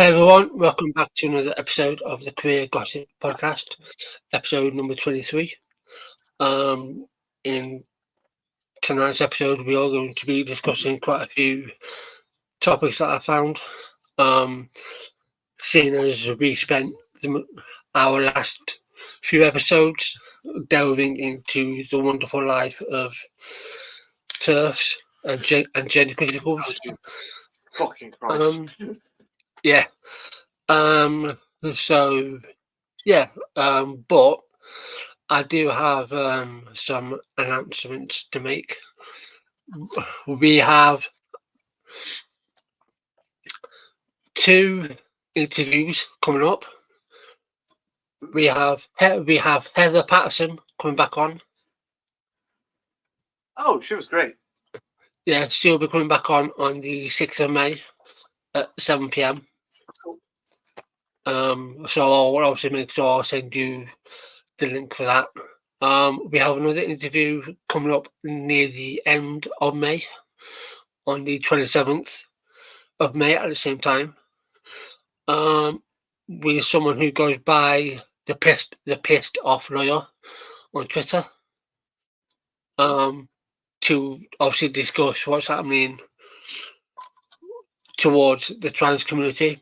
Hey everyone, welcome back to another episode of the Career Gossip Podcast, episode number 23. In tonight's episode, we are going to be discussing quite a few topics that I found. Seeing as we spent our last few episodes delving into the wonderful life of TERFs and gender criticals. Fucking Christ. Yeah. But I do have some announcements to make. We have 2 interviews coming up. We have Heather Patterson coming back on. Oh, she was great. Yeah, she'll be coming back on the 6th of May at 7 p.m. So I'll obviously make sure I'll send you the link for that. We have another interview coming up near the end of May, on the 27th of May at the same time. With someone who goes by the pissed off lawyer on Twitter. To obviously discuss what's happening towards the trans community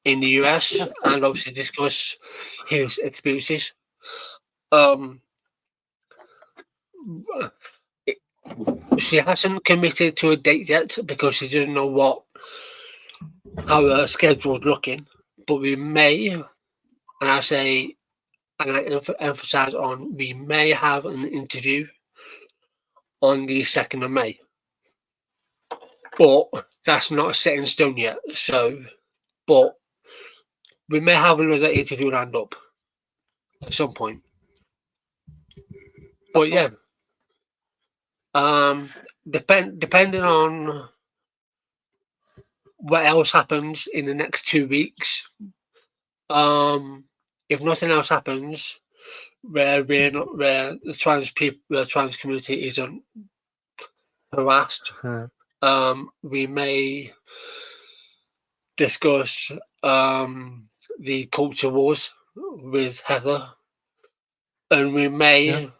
in the US and obviously discuss his experiences. She hasn't committed to a date yet because she doesn't know how her schedule's looking, but we may, and I emphasize on, we may have an interview on the 2nd of May. But that's not set in stone yet. But we may have another interview lined up at some point. But yeah, depending on what else happens in the next 2 weeks, if nothing else happens, where the trans community isn't harassed, we may discuss the culture wars with Heather, and we may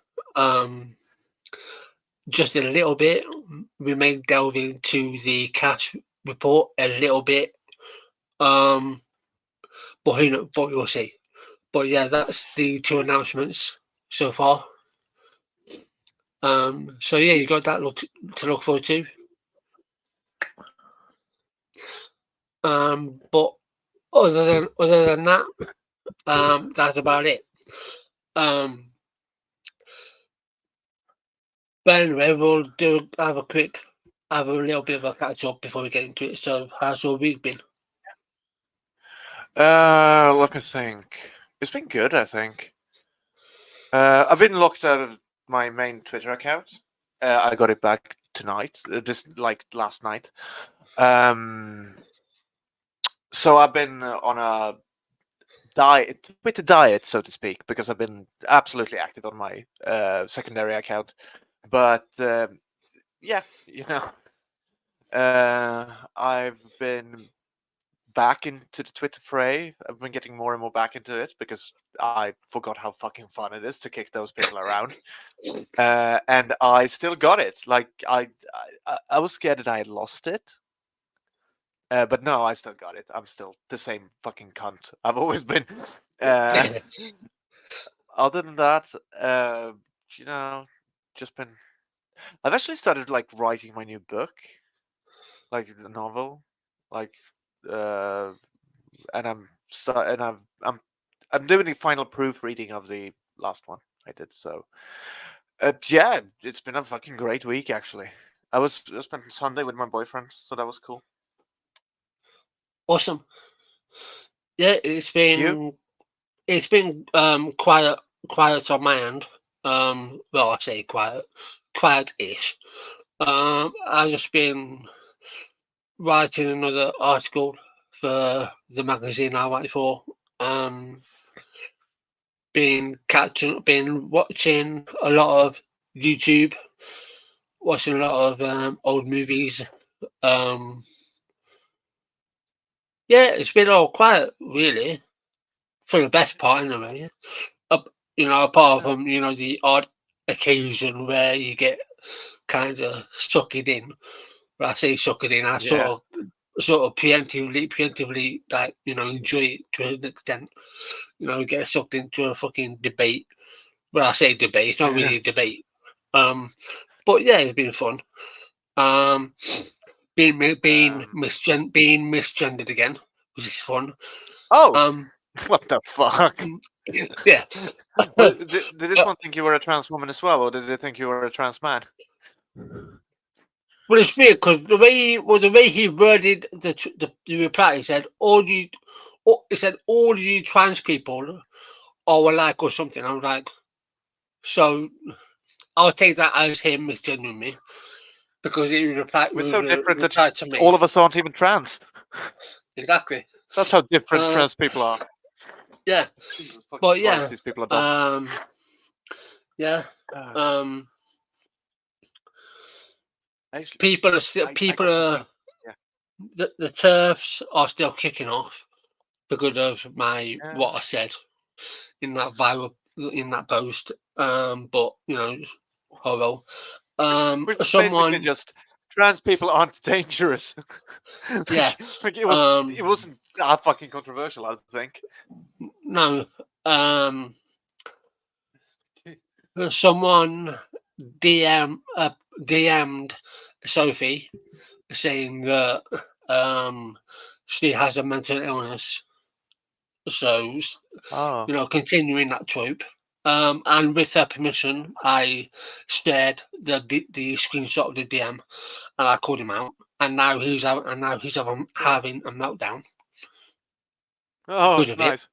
just a little bit. We may delve into the cash report a little bit, but we'll see. But yeah, that's the 2 announcements so far. So yeah, you got that to look forward to. But other than that, that's about it. But anyway, we'll have a little bit of a catch up before we get into it. So, how's your week been? Let me think. It's been good, I think. I've been locked out of my main Twitter account. I got it back tonight. Last night. So I've been on a Twitter diet, so to speak, because I've been absolutely active on my secondary account. But yeah, I've been back into the Twitter fray. I've been getting more and more back into it because I forgot how fucking fun it is to kick those people around. And I still got it. Like I was scared that I had lost it. But no, I still got it. I'm still the same fucking cunt I've always been. Other than that, just been. I've actually started writing my new book, like the novel, and I'm doing the final proofreading of the last one I did. So, yeah, it's been a fucking great week actually. I spent Sunday with my boyfriend, so that was cool. Awesome. Yeah, it's been quiet on my end. Well, I say quiet-ish. I've just been writing another article for the magazine I write for. Been watching a lot of YouTube, watching a lot of old movies. Yeah, it's been all quiet, really, for the best part, anyway. Apart from the odd occasion where you get kind of sucked in. When I say sucked in, I Yeah. sort of preemptively, like enjoy it to an extent. Get sucked into a fucking debate. When I say debate, it's not really a debate. But yeah, it's been fun. Being misgendered again, which is fun. Oh, what the fuck? Yeah. Well, did this one think you were a trans woman as well, or did they think you were a trans man? Well, it's weird because the way he worded the reply, he said, "All you trans people are alike or something." I was like, so I'll take that as him misgendering me because he We're so different that replied to me. all of us aren't even trans. Exactly. That's how different trans people are. Yeah. Jesus fucking But Christ, yeah. these people are dumb. Yeah. Actually, People are still the turfs are still kicking off because of what I said in that post. But oh well. Which was Someone basically just trans people aren't dangerous. yeah. It wasn't that fucking controversial, I think. No. Someone DM'd Sophie saying that she has a mental illness. So continuing that trope. And with her permission, I shared the screenshot of the DM, and I called him out. And now he's having a meltdown. Oh, nice.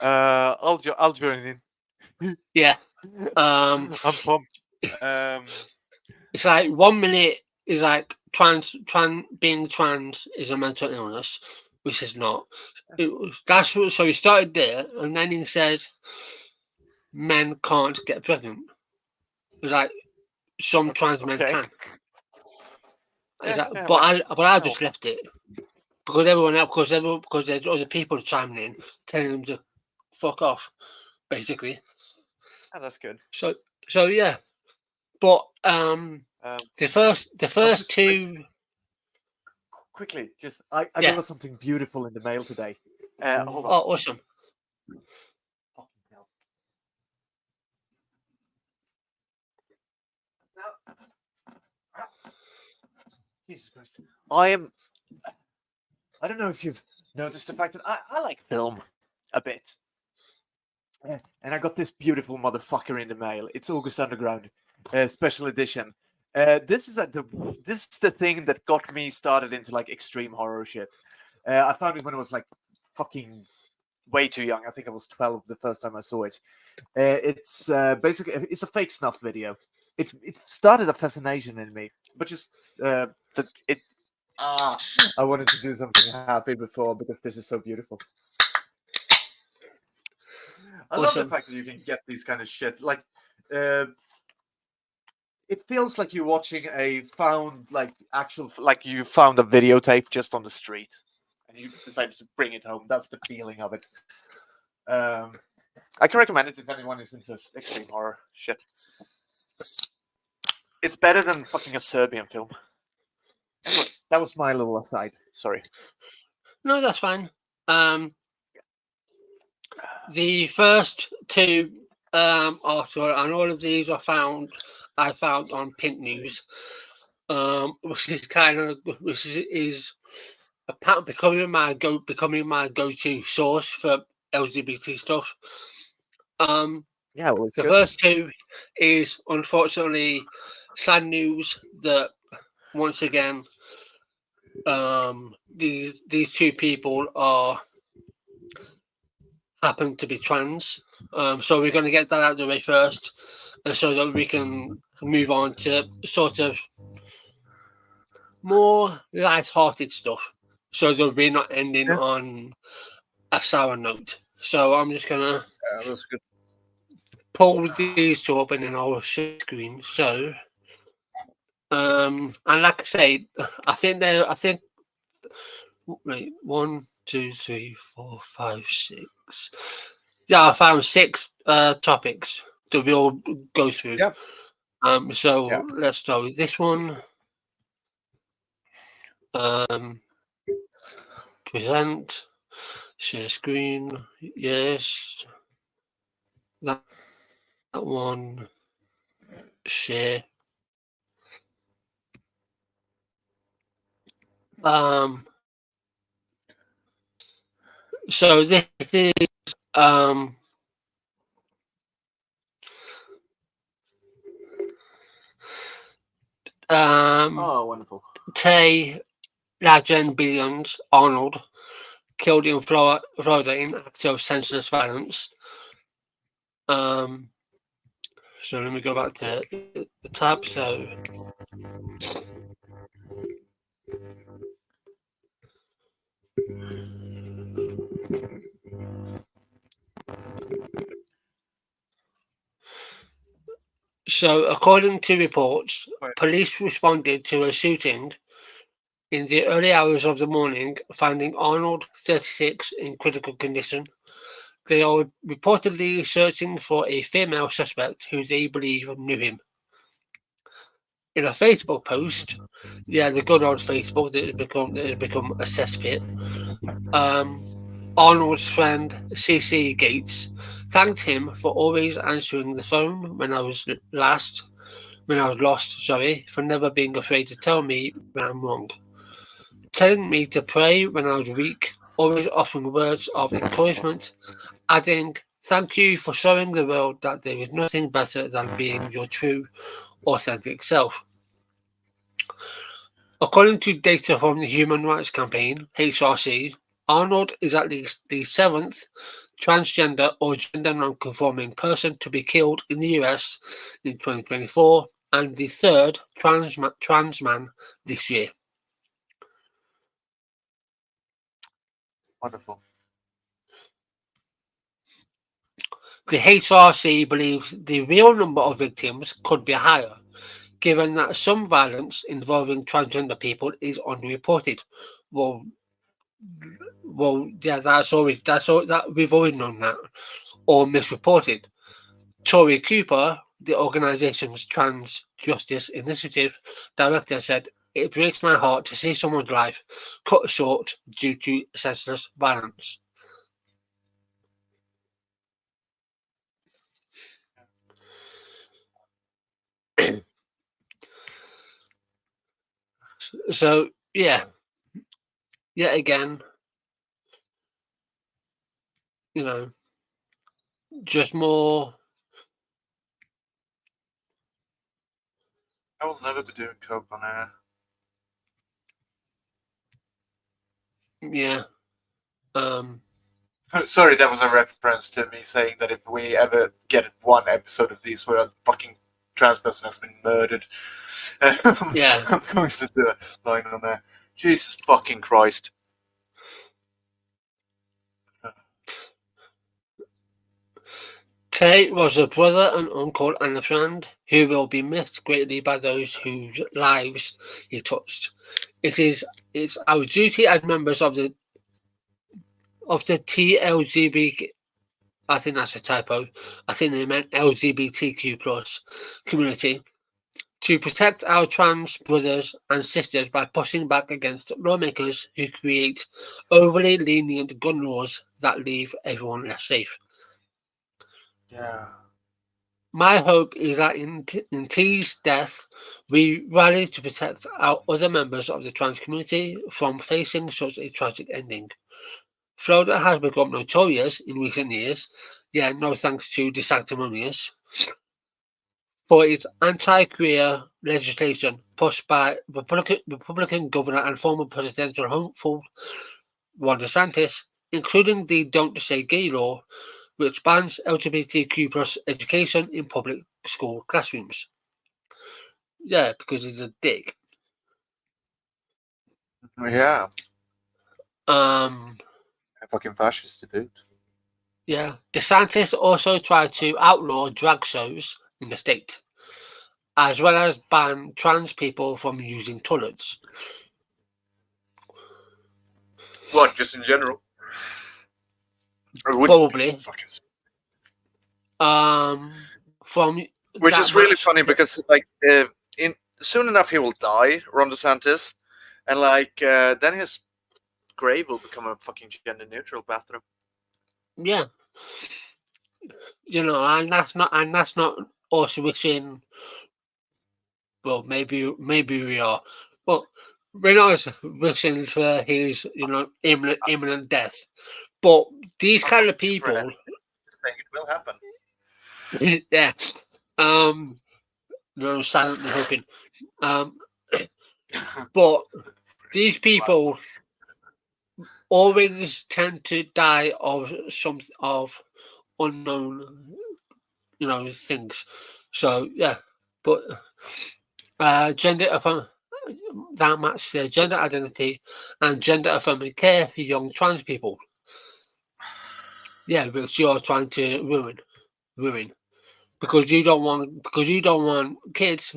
I'll join in. Yeah. I'm pumped. It's like 1 minute is like being trans is a mental illness, which is not. So he started there, and then he says men can't get pregnant. It's like some trans men can. But I just left it because everyone else, because there's other people chiming in, telling them to fuck off, basically. Oh, that's good. So yeah, but the first two. Quickly, just I got something beautiful in the mail today. Hold on. Oh, awesome. Fucking hell. Jesus Christ. I don't know if you've noticed the fact that I like film a bit. And I got this beautiful motherfucker in the mail. It's August Underground, special edition. This is the thing that got me started into like extreme horror shit. I found it when I was like fucking way too young. I think I was 12 the first time I saw it. It's basically it's a fake snuff video. It started a fascination in me, but just that it. I wanted to do something happy before because this is so beautiful. I love the fact that you can get these kind of shit. Like, it feels like you're watching you found a videotape just on the street, and you decided to bring it home. That's the feeling of it. I can recommend it if anyone is into extreme horror shit. It's better than fucking a Serbian film. Anyway, that was my little aside. Sorry. No, that's fine. The first two articles, and all of these I found on Pink News, which is becoming my go-to source for LGBT stuff. Yeah, well, the first two is unfortunately sad news that once again these two people happen to be trans. So we're going to get that out of the way first, so that we can move on to sort of more light-hearted stuff, so that we're not ending on a sour note. So I'm just gonna pull these two up and then I'll share screen. So, and like I say, I think Wait, 1, 2, 3, 4, 5, 6. Yeah, I found 6 topics that we all go through. Yeah. So Yeah. let's start with this one. Present, share screen, yes. That one, share. So this is Oh, wonderful. Tea Arnold Arnold killed in Florida in act of senseless violence. So let me go back to the tab. So according to reports, police responded to a shooting in the early hours of the morning, finding Arnold, 36, in critical condition. They are reportedly searching for a female suspect who they believe knew him. In a Facebook post, yeah, the good old Facebook that had become a cesspit. Arnold's friend CC Gates thanked him for always answering the phone when I was lost, for never being afraid to tell me when I'm wrong, telling me to pray when I was weak, always offering words of encouragement, adding, "Thank you for showing the world that there is nothing better than being your true, authentic self." According to data from the Human Rights Campaign, HRC, Arnold is at least the 7th transgender or gender non-conforming person to be killed in the US in 2024 and the 3rd trans man this year. Wonderful. The HRC believes the real number of victims could be higher, given that some violence involving transgender people is underreported. Well, yeah, that we've always known that, or misreported. Tori Cooper, the organisation's Trans Justice Initiative director, said, "It breaks my heart to see someone's life cut short due to senseless violence." So, yeah, yet again, you know, just more. I will never be doing coke on air. Yeah. Sorry, that was a reference to me saying that if we ever get one episode of these where a fucking trans person has been murdered, Yeah. I'm going to do a line on there. Jesus fucking Christ. Tay was a brother and uncle and a friend who will be missed greatly by those whose lives he touched. It's our duty as members of the TLGB. I think that's a typo. I think they meant LGBTQ plus community to protect our trans brothers and sisters by pushing back against lawmakers who create overly lenient gun laws that leave everyone less safe. Yeah. My hope is that in T's death, we rally to protect our other members of the trans community from facing such a tragic ending. Florida has become notorious in recent years, yeah, no thanks to DeSanctimonious, for its anti-queer legislation pushed by Republican governor and former presidential hopeful Ron DeSantis, including the Don't Say Gay law, which bans LGBTQ plus education in public school classrooms. Yeah, because he's a dick. Yeah. A fucking fascist to boot. Yeah, DeSantis also tried to outlaw drag shows in the state, as well as ban trans people from using toilets. What, just in general? Or would Probably. fucking... From Which that is really match, funny because, like, in soon enough he will die, Ron DeSantis, and like then his grave will become a fucking gender neutral bathroom. yeah, and that's not us wishing. Well, maybe we are, but we're not wishing for his imminent death. But these I'm kind of hoping for people, anything, just saying it will happen. yeah, silently hoping. But these people always tend to die of unknown, things. So yeah, but gender affirm that match their gender identity and gender affirming care for young trans people. Yeah, which you're trying to ruin because you don't want kids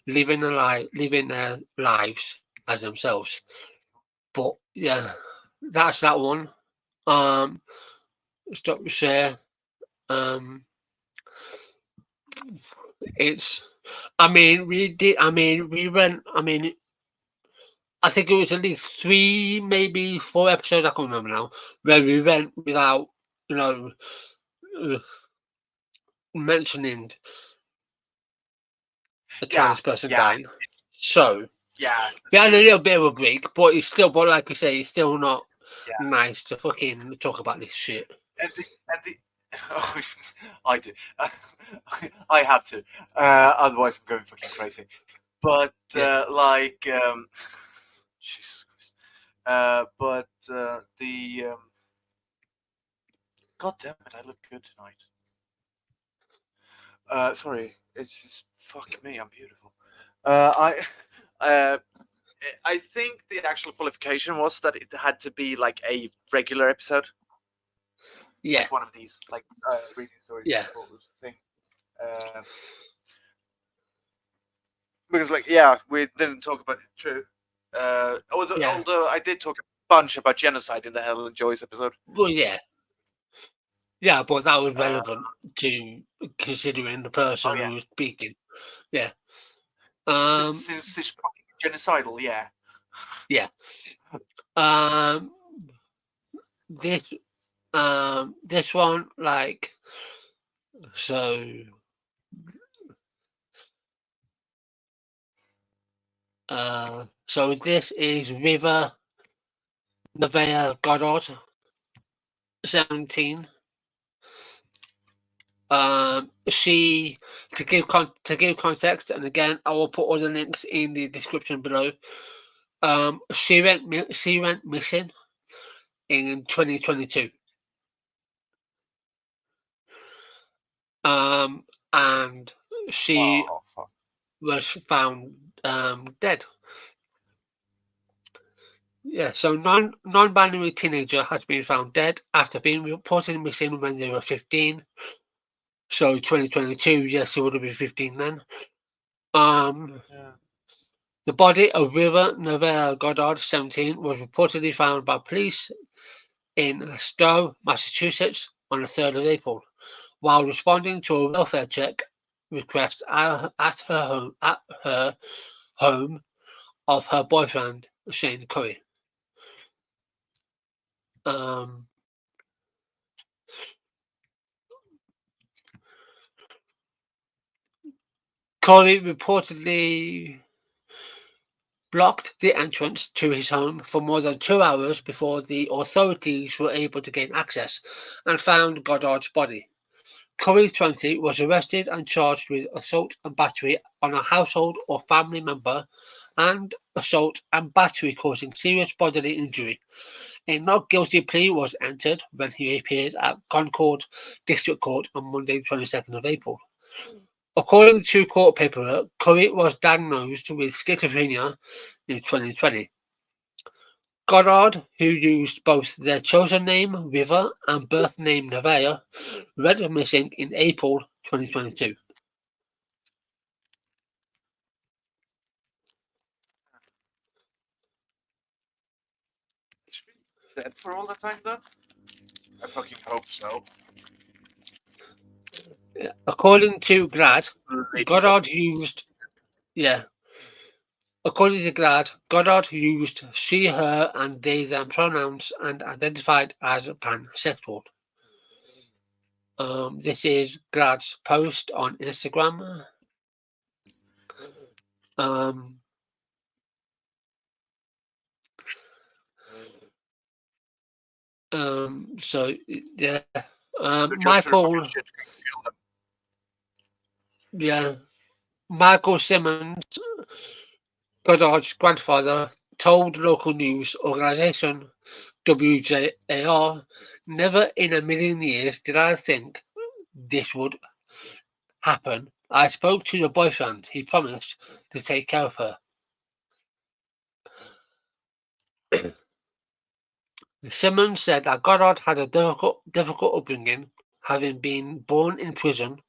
living their lives as themselves. But yeah, that's that one. Stop share. Um, it's. I mean, we did. I mean, we went. I mean, I think it was at least 3, maybe 4 episodes. I can't remember now. Where we went without, you know, uh, mentioning a Yeah, trans person yeah, dying. So yeah, we that's had a true. little bit of a break, but but like I say, it's still not Yeah, nice to fucking talk about this shit. and the oh, I do. I have to. Otherwise, I'm going fucking crazy. But Yeah, like, Jesus Christ. But the God damn it, I look good tonight. Sorry, it's just fuck me, I'm beautiful. Uh, I think the actual qualification was that it had to be like a regular episode, yeah, like one of these, like reading stories yeah, thing. Uh, because, like, yeah, we didn't talk about it. True. yeah. Although I did talk a bunch about genocide in the Helen Joyce episode. Well, yeah, but that was Uh, relevant to considering the oh person yeah, who was speaking. Yeah. since it's fucking genocidal, yeah. Yeah. Um, this this one, like, so so this is River Nevaeh Goddard, 17. She to give context, and again, I will put all the links in the description below. She went missing in 2022. And she Oh fuck. was found dead. Yeah, so non-binary teenager has been found dead after being reported missing when they were 15. So 2022, yes, he would have been 15 then. Yeah. The body of River Nevaeh Goddard, 17, was reportedly found by police in Stowe, Massachusetts, on the 3rd of April, while responding to a welfare check request at her home of her boyfriend, Shane Curry. Curry reportedly blocked the entrance to his home for more than 2 hours before the authorities were able to gain access and found Goddard's body. Curry, 20, was arrested and charged with assault and battery on a household or family member and assault and battery causing serious bodily injury. A not guilty plea was entered when he appeared at Concord District Court on Monday, 22nd of April. According to court paperwork, Curry was diagnosed with schizophrenia in 2020. Goddard, who used both their chosen name, River, and birth name, Nevaeh, went missing in April 2022. dead for all the time, though? I fucking hope so. According to Grad, Lady Goddard used. Yeah. According to Grad, Goddard used she, her, and they, them pronouns and identified as pansexual. This is Grad's post on Instagram. Um, so yeah, The jokes are Michael, fucking shit. Kill them. yeah, Michael Simmons, Goddard's grandfather, told local news organisation WJAR, "Never in a million years did I think this would happen. I spoke to your boyfriend. He promised to take care of her." Simmons said that Goddard had a difficult upbringing, having been born in prison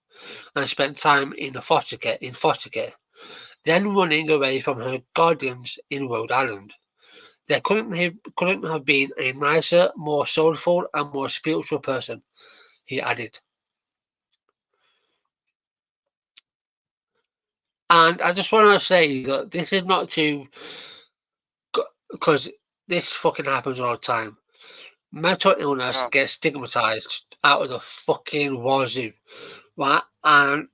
and spent time in foster care, then running away from her guardians in Rhode Island. There couldn't have been a nicer, more soulful, and more spiritual person, he added. And I just want to say that this is not to, because this fucking happens all the time. Mental illness Yeah. gets stigmatized out of the fucking wazoo, right? And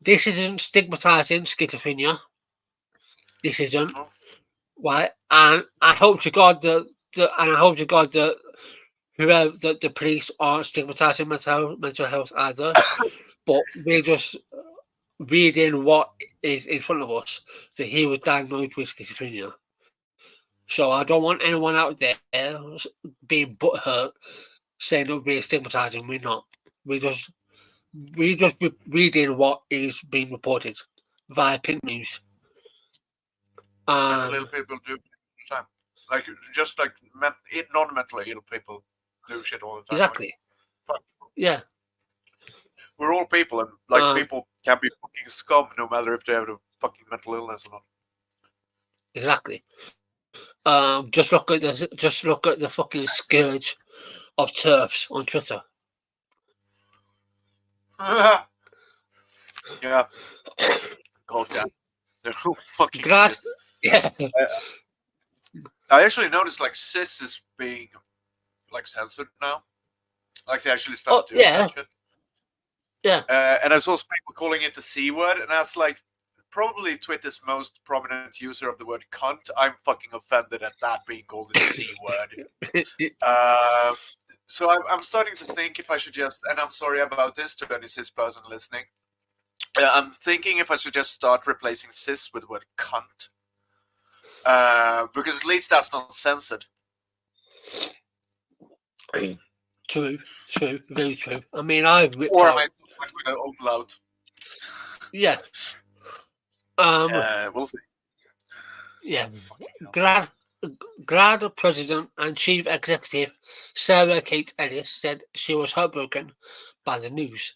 this isn't stigmatizing schizophrenia. This isn't, Oh. right? And I hope to God that whoever the police aren't stigmatizing mental health either, but we're just reading what is in front of us that he was diagnosed with schizophrenia. So I don't want anyone out there being butthurt saying that we're stigmatizing. We're not. We just reading what is being reported via Pink News. Mentally ill people do shit all the time. Like, just like non-mentally ill people do shit all the time. Exactly. Like, fuck. Yeah. We're all people, and like people can be fucking scum no matter if they have a fucking mental illness or not. Exactly. Just look at the fucking scourge of turfs on Twitter. Yeah. God damn. They're all fucking Glad. shit. Yeah. I actually noticed like cis is being like censored now. Like they actually started doing that shit. Yeah. And I saw people calling it the C word, and I was like, probably Twitter's most prominent user of the word cunt. I'm fucking offended at that being called the C word. So I'm starting to think if I should just, and I'm sorry about this to any cis person listening, I'm thinking if I should just start replacing cis with the word cunt. Because at least that's not censored. True, very true. I mean, I've ripped Or out. am I with an umlaut? Yeah. We'll see. Yeah. Glad President and Chief Executive Sarah Kate Ellis said she was heartbroken by the news.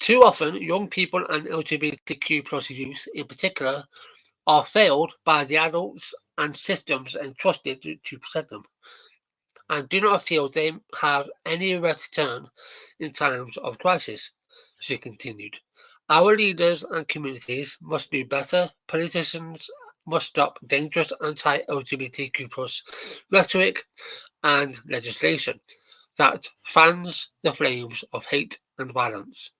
Too often, young people and LGBTQ plus youth in particular are failed by the adults and systems entrusted to protect them, and do not feel they have anywhere to turn in times of crisis, she continued. Our leaders and communities must do better. Politicians must stop dangerous anti-LGBTQ plus rhetoric and legislation that fans the flames of hate and violence.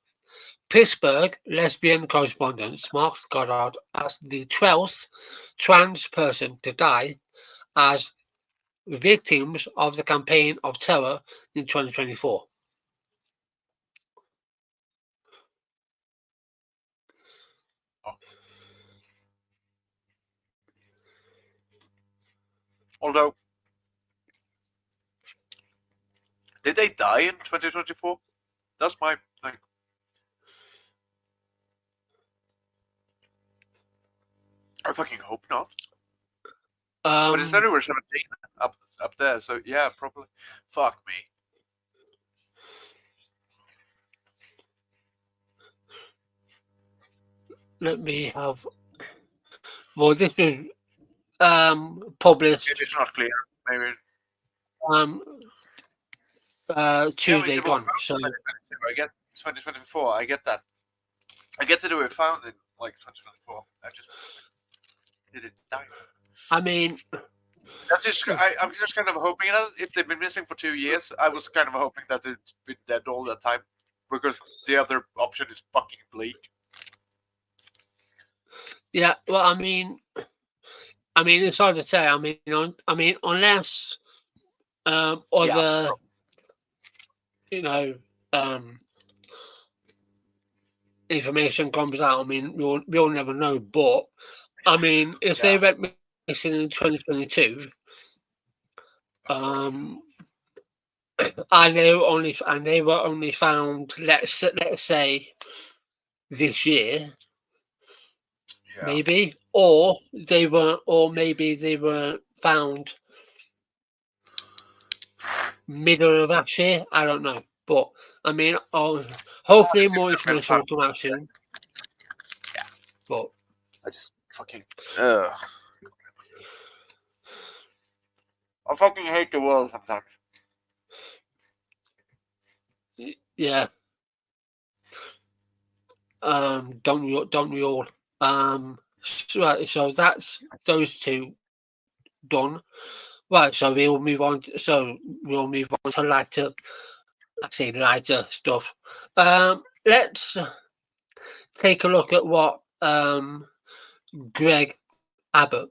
Pittsburgh lesbian correspondent Mark Goddard as the 12th trans person to die as victims of the campaign of terror in 2024. Although, did they die in 2024? That's my thing. I fucking hope not. But it's February 17 up there, so yeah, probably. Fuck me. Let me have. Well, this was published. It's not clear. Maybe. Tuesday gone. So I get 2024. I get that. I get to do it found in like 2024. I just didn't die. I mean, I'm just kind of hoping that if they've been missing for 2 years, I was kind of hoping that they'd been dead all that time, because the other option is fucking bleak. yeah. Well, I mean, it's hard to say. I mean, unless other, information comes out. I mean, we'll never know. But I mean, if they went missing in 2022, and they were only found, let's say this year, maybe, or maybe they were found middle of last year. I don't know, but I mean, hopefully more information will come out soon. Yeah, but I just fucking I fucking hate the world sometimes. Yeah. Don't we all? So that's those two done. Right, so we'll move on. We'll move on to lighter stuff. Let's take a look at what Gregg Abbott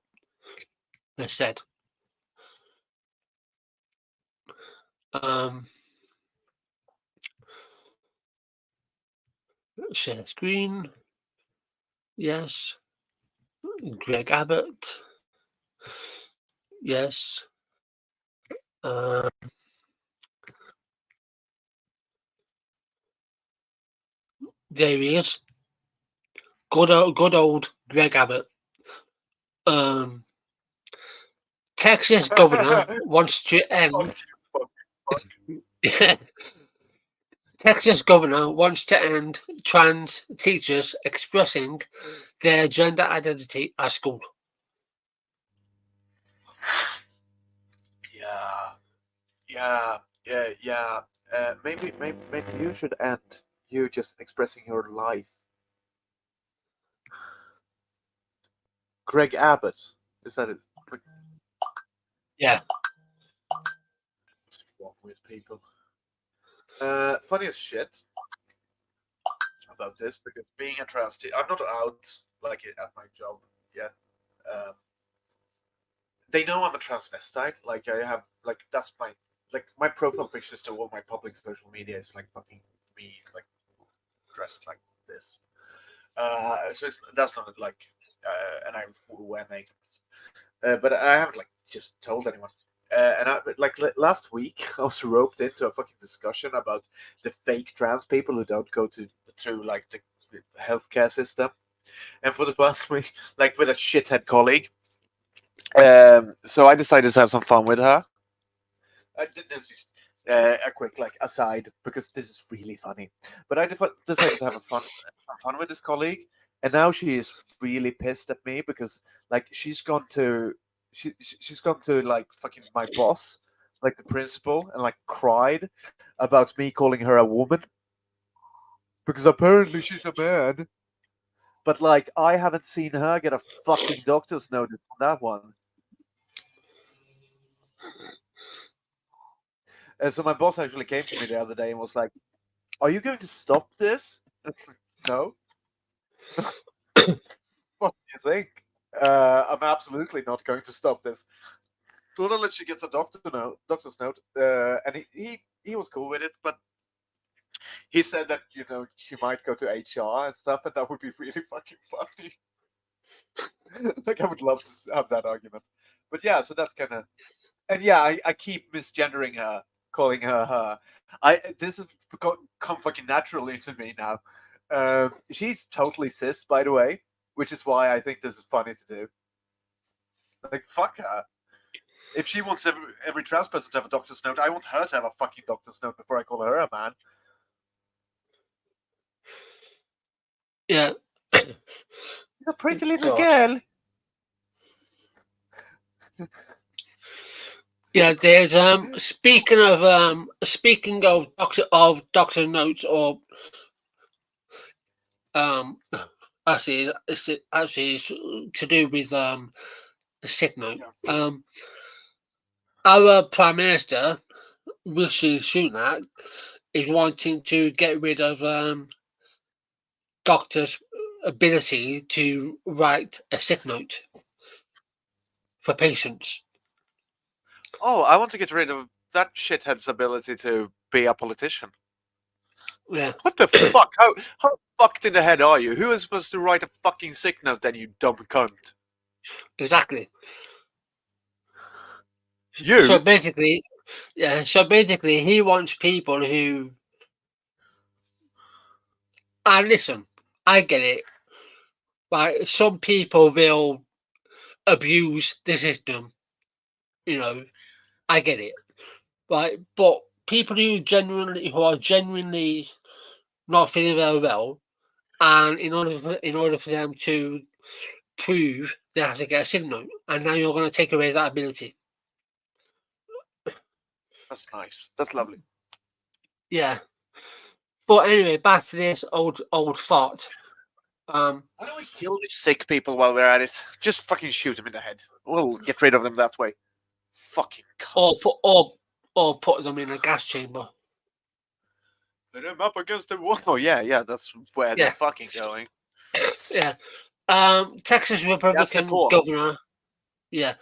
has said. Share screen. Yes. Gregg Abbott. Yes. There he is. Good old Gregg Abbott. Texas governor wants to end. Texas governor wants to end trans teachers expressing their gender identity at school. Yeah. Maybe you should end you just expressing your life. Gregg Abbott, is that it? Yeah. What's wrong with people? Funniest shit about this, because being a trans I'm not out like at my job yet. They know I'm a transvestite. Like I have that's my profile pictures to all my public social media is like fucking me like dressed like this. So that's not like and I wear makeup, but I haven't like just told anyone. And last week, I was roped into a fucking discussion about the fake trans people who don't go through like the healthcare system. And for the past week, like with a shithead colleague, so I decided to have some fun with her. This is a quick like aside, because this is really funny. But I decided to have fun with this colleague, and now she is really pissed at me because like she's gone to like fucking my boss, like the principal, and like cried about me calling her a woman because apparently she's a man. But like I haven't seen her get a fucking doctor's notice on that one. And so my boss actually came to me the other day and was like, "Are you going to stop this?" No. What do you think? I'm absolutely not going to stop this. So not let she gets a doctor's note, and he was cool with it, but he said that she might go to HR and stuff, and that would be really fucking funny. Like I would love to have that argument, but yeah, so that's kind of, and yeah, I keep misgendering her, calling her her. This has come fucking naturally to me now. She's totally cis, by the way, which is why I think this is funny to do. Like, fuck her. If she wants every trans person to have a doctor's note, I want her to have a fucking doctor's note before I call her a man. Yeah. She's a pretty little girl. Yeah, there's speaking of doctor notes or um actually it's to do with a sick note. Our Prime Minister, Rishi Sunak, is wanting to get rid of doctors' ability to write a sick note for patients. Oh, I want to get rid of that shithead's ability to be a politician. Yeah, What the fuck? How fucked in the head are you? Who is supposed to write a fucking sick note then, you dumb cunt? exactly. So You? basically, yeah. So basically, he wants people who. And listen, I get it. Right, some people will abuse the system. You know, I get it. Right, but people who are genuinely not feeling very well, and in order for them to prove they have to get a signal, and now you're going to take away that ability. That's nice. That's lovely. Yeah. But anyway, back to this old fart. Why don't we kill these sick people while we're at it? Just fucking shoot them in the head. We'll get rid of them that way. Fucking Or cunts. put them in a gas chamber. Put them up against the wall. Oh, yeah, that's where they're Yeah, fucking going. yeah. Texas That's the Republican core. governor, yeah,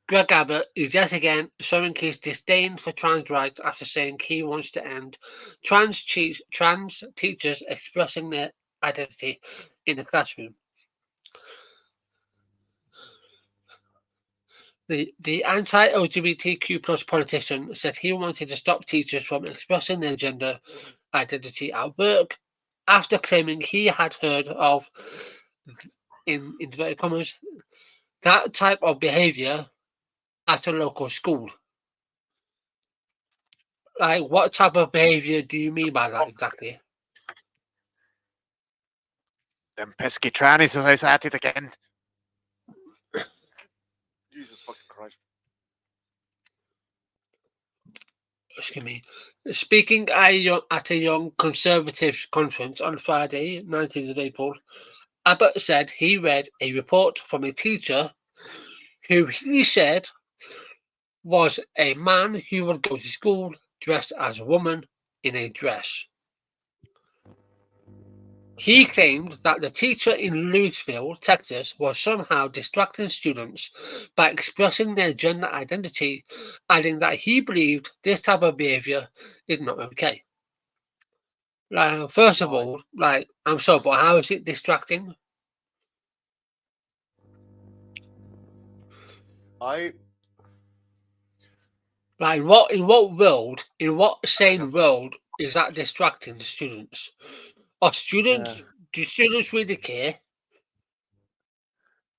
Greg Abbott is yet again showing his disdain for trans rights after saying he wants to end trans teachers expressing their identity in the classroom. The anti-LGBTQ plus politician said he wanted to stop teachers from expressing their gender identity at work after claiming he had heard of, in inverted commas, that type of behaviour at a local school. Like, what type of behaviour do you mean by that exactly? Them pesky trannies, as I said it again. Jesus fucking Christ. Excuse me. Speaking at a young Conservative conference on Friday, 19th of April, Abbott said he read a report from a teacher who he said was a man who would go to school dressed as a woman in a dress. He claimed that the teacher in Louisville, Texas, was somehow distracting students by expressing their gender identity, adding that he believed this type of behavior is not okay. First of all, I'm sorry, but how is it distracting? In what sane world is that distracting the students? Do students really care?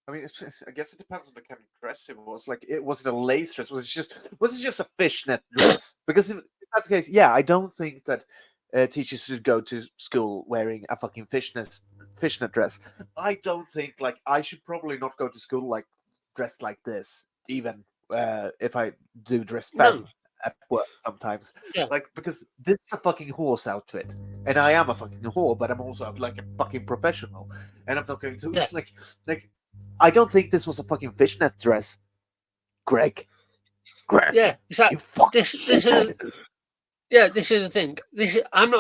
I mean, I guess it depends on the kind of dress it was. Like, was it a lace dress? Was it just a fishnet dress? Because if that's the case, yeah, I don't think that teachers should go to school wearing a fucking fishnet dress. I don't think like I should probably not go to school like dressed like this, even if I do dress femme No. at work sometimes. Yeah. Like, because this is a fucking horse outfit, and I am a fucking whore, but I'm also like a fucking professional, and I'm not going to. Yeah. It's like I don't think this was a fucking fishnet dress, Greg. Yeah. It's like You fucking this. This is this is the thing. I'm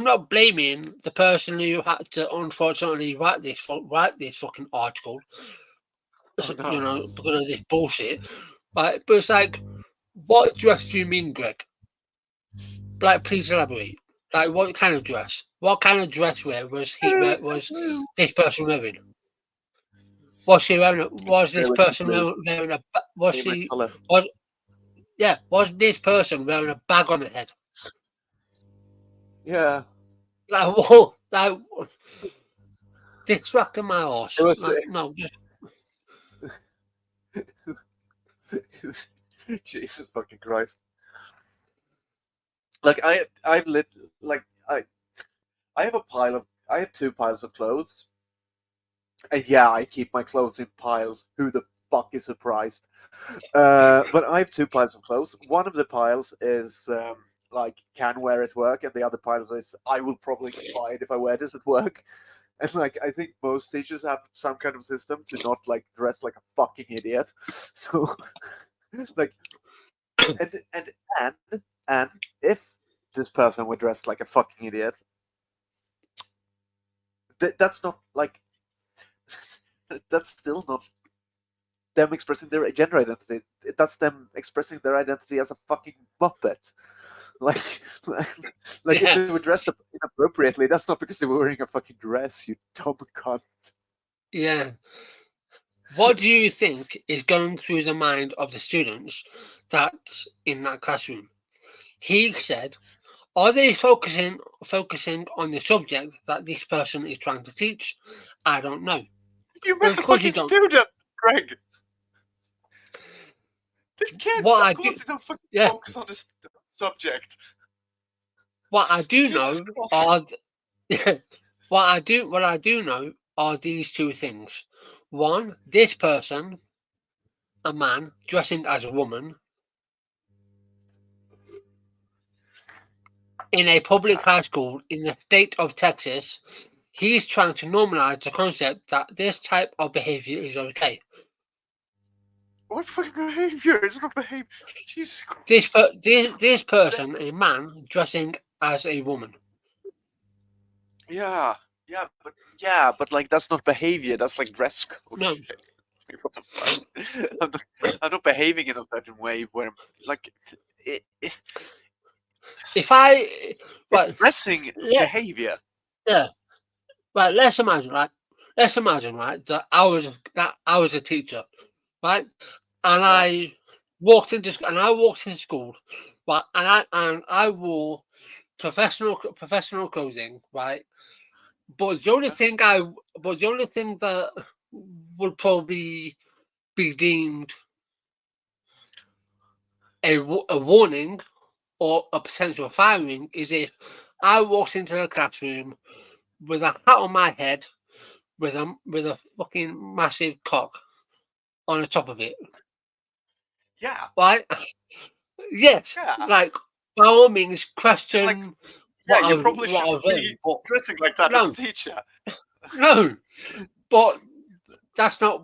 not blaming the person who had to unfortunately write this fucking article. Oh, You no. know, because of this bullshit. Right? But it's like, what dress do you mean, Greg? Like, please elaborate. Like, what kind of dress? What kind of dress was this person wearing? Was she wearing? It's Was this acrylic person blue. wearing a? Was Favorite she? color. Was Yeah? Was this person wearing a bag on her head? Yeah. Like, whoa! Like, distracting my horse. It was. Like, no, just Jesus fucking Christ. Like I've lit like I have two piles of clothes. And yeah, I keep my clothes in piles. Who the fuck is surprised. But I have 2 piles of clothes. One of the piles is like can wear at work, and the other pile is I will probably get fired if I wear this at work. And like I think most teachers have some kind of system to not like dress like a fucking idiot. So like and and if this person were dressed like a fucking idiot, that's not like that's still not them expressing their gender identity. That's them expressing their identity as a fucking muppet. Like, like if they were dressed up inappropriately, that's not because they were wearing a fucking dress, you dumb cunt. Yeah. What do you think is going through the mind of the students that's in that classroom? He said, are they focusing on the subject that this person is trying to teach? I don't know. You But met of a course you fucking don't. student, Greg. The kids, What of I course, do, they don't fucking yeah. focus on this subject. What I do Jesus know Christ. are what I do know are these 2 things. One, this person, a man dressing as a woman, in a public high school in the state of Texas, he's trying to normalize the concept that this type of behavior is okay. What fucking behavior? It's not behavior. Jesus Christ. This person, a man dressing as a woman. Yeah, but like that's not behavior. That's like dress code. No. Shit. Like, what the fuck? I'm not behaving in a certain way where like If I, it's well, dressing yeah, behavior. yeah, right. Let's imagine, right? That I was a teacher, right? And Yeah. I walked into school, right? And I wore professional clothing, right? But the only thing that would probably be deemed a warning or a potential firing is if I walked into the classroom with a hat on my head with a fucking massive cock on the top of it. Yeah. Right? Yes. Yeah. Like by all means And like question yeah, what you probably I shouldn't was be wearing. But dressing like that as a no, teacher. no. But that's not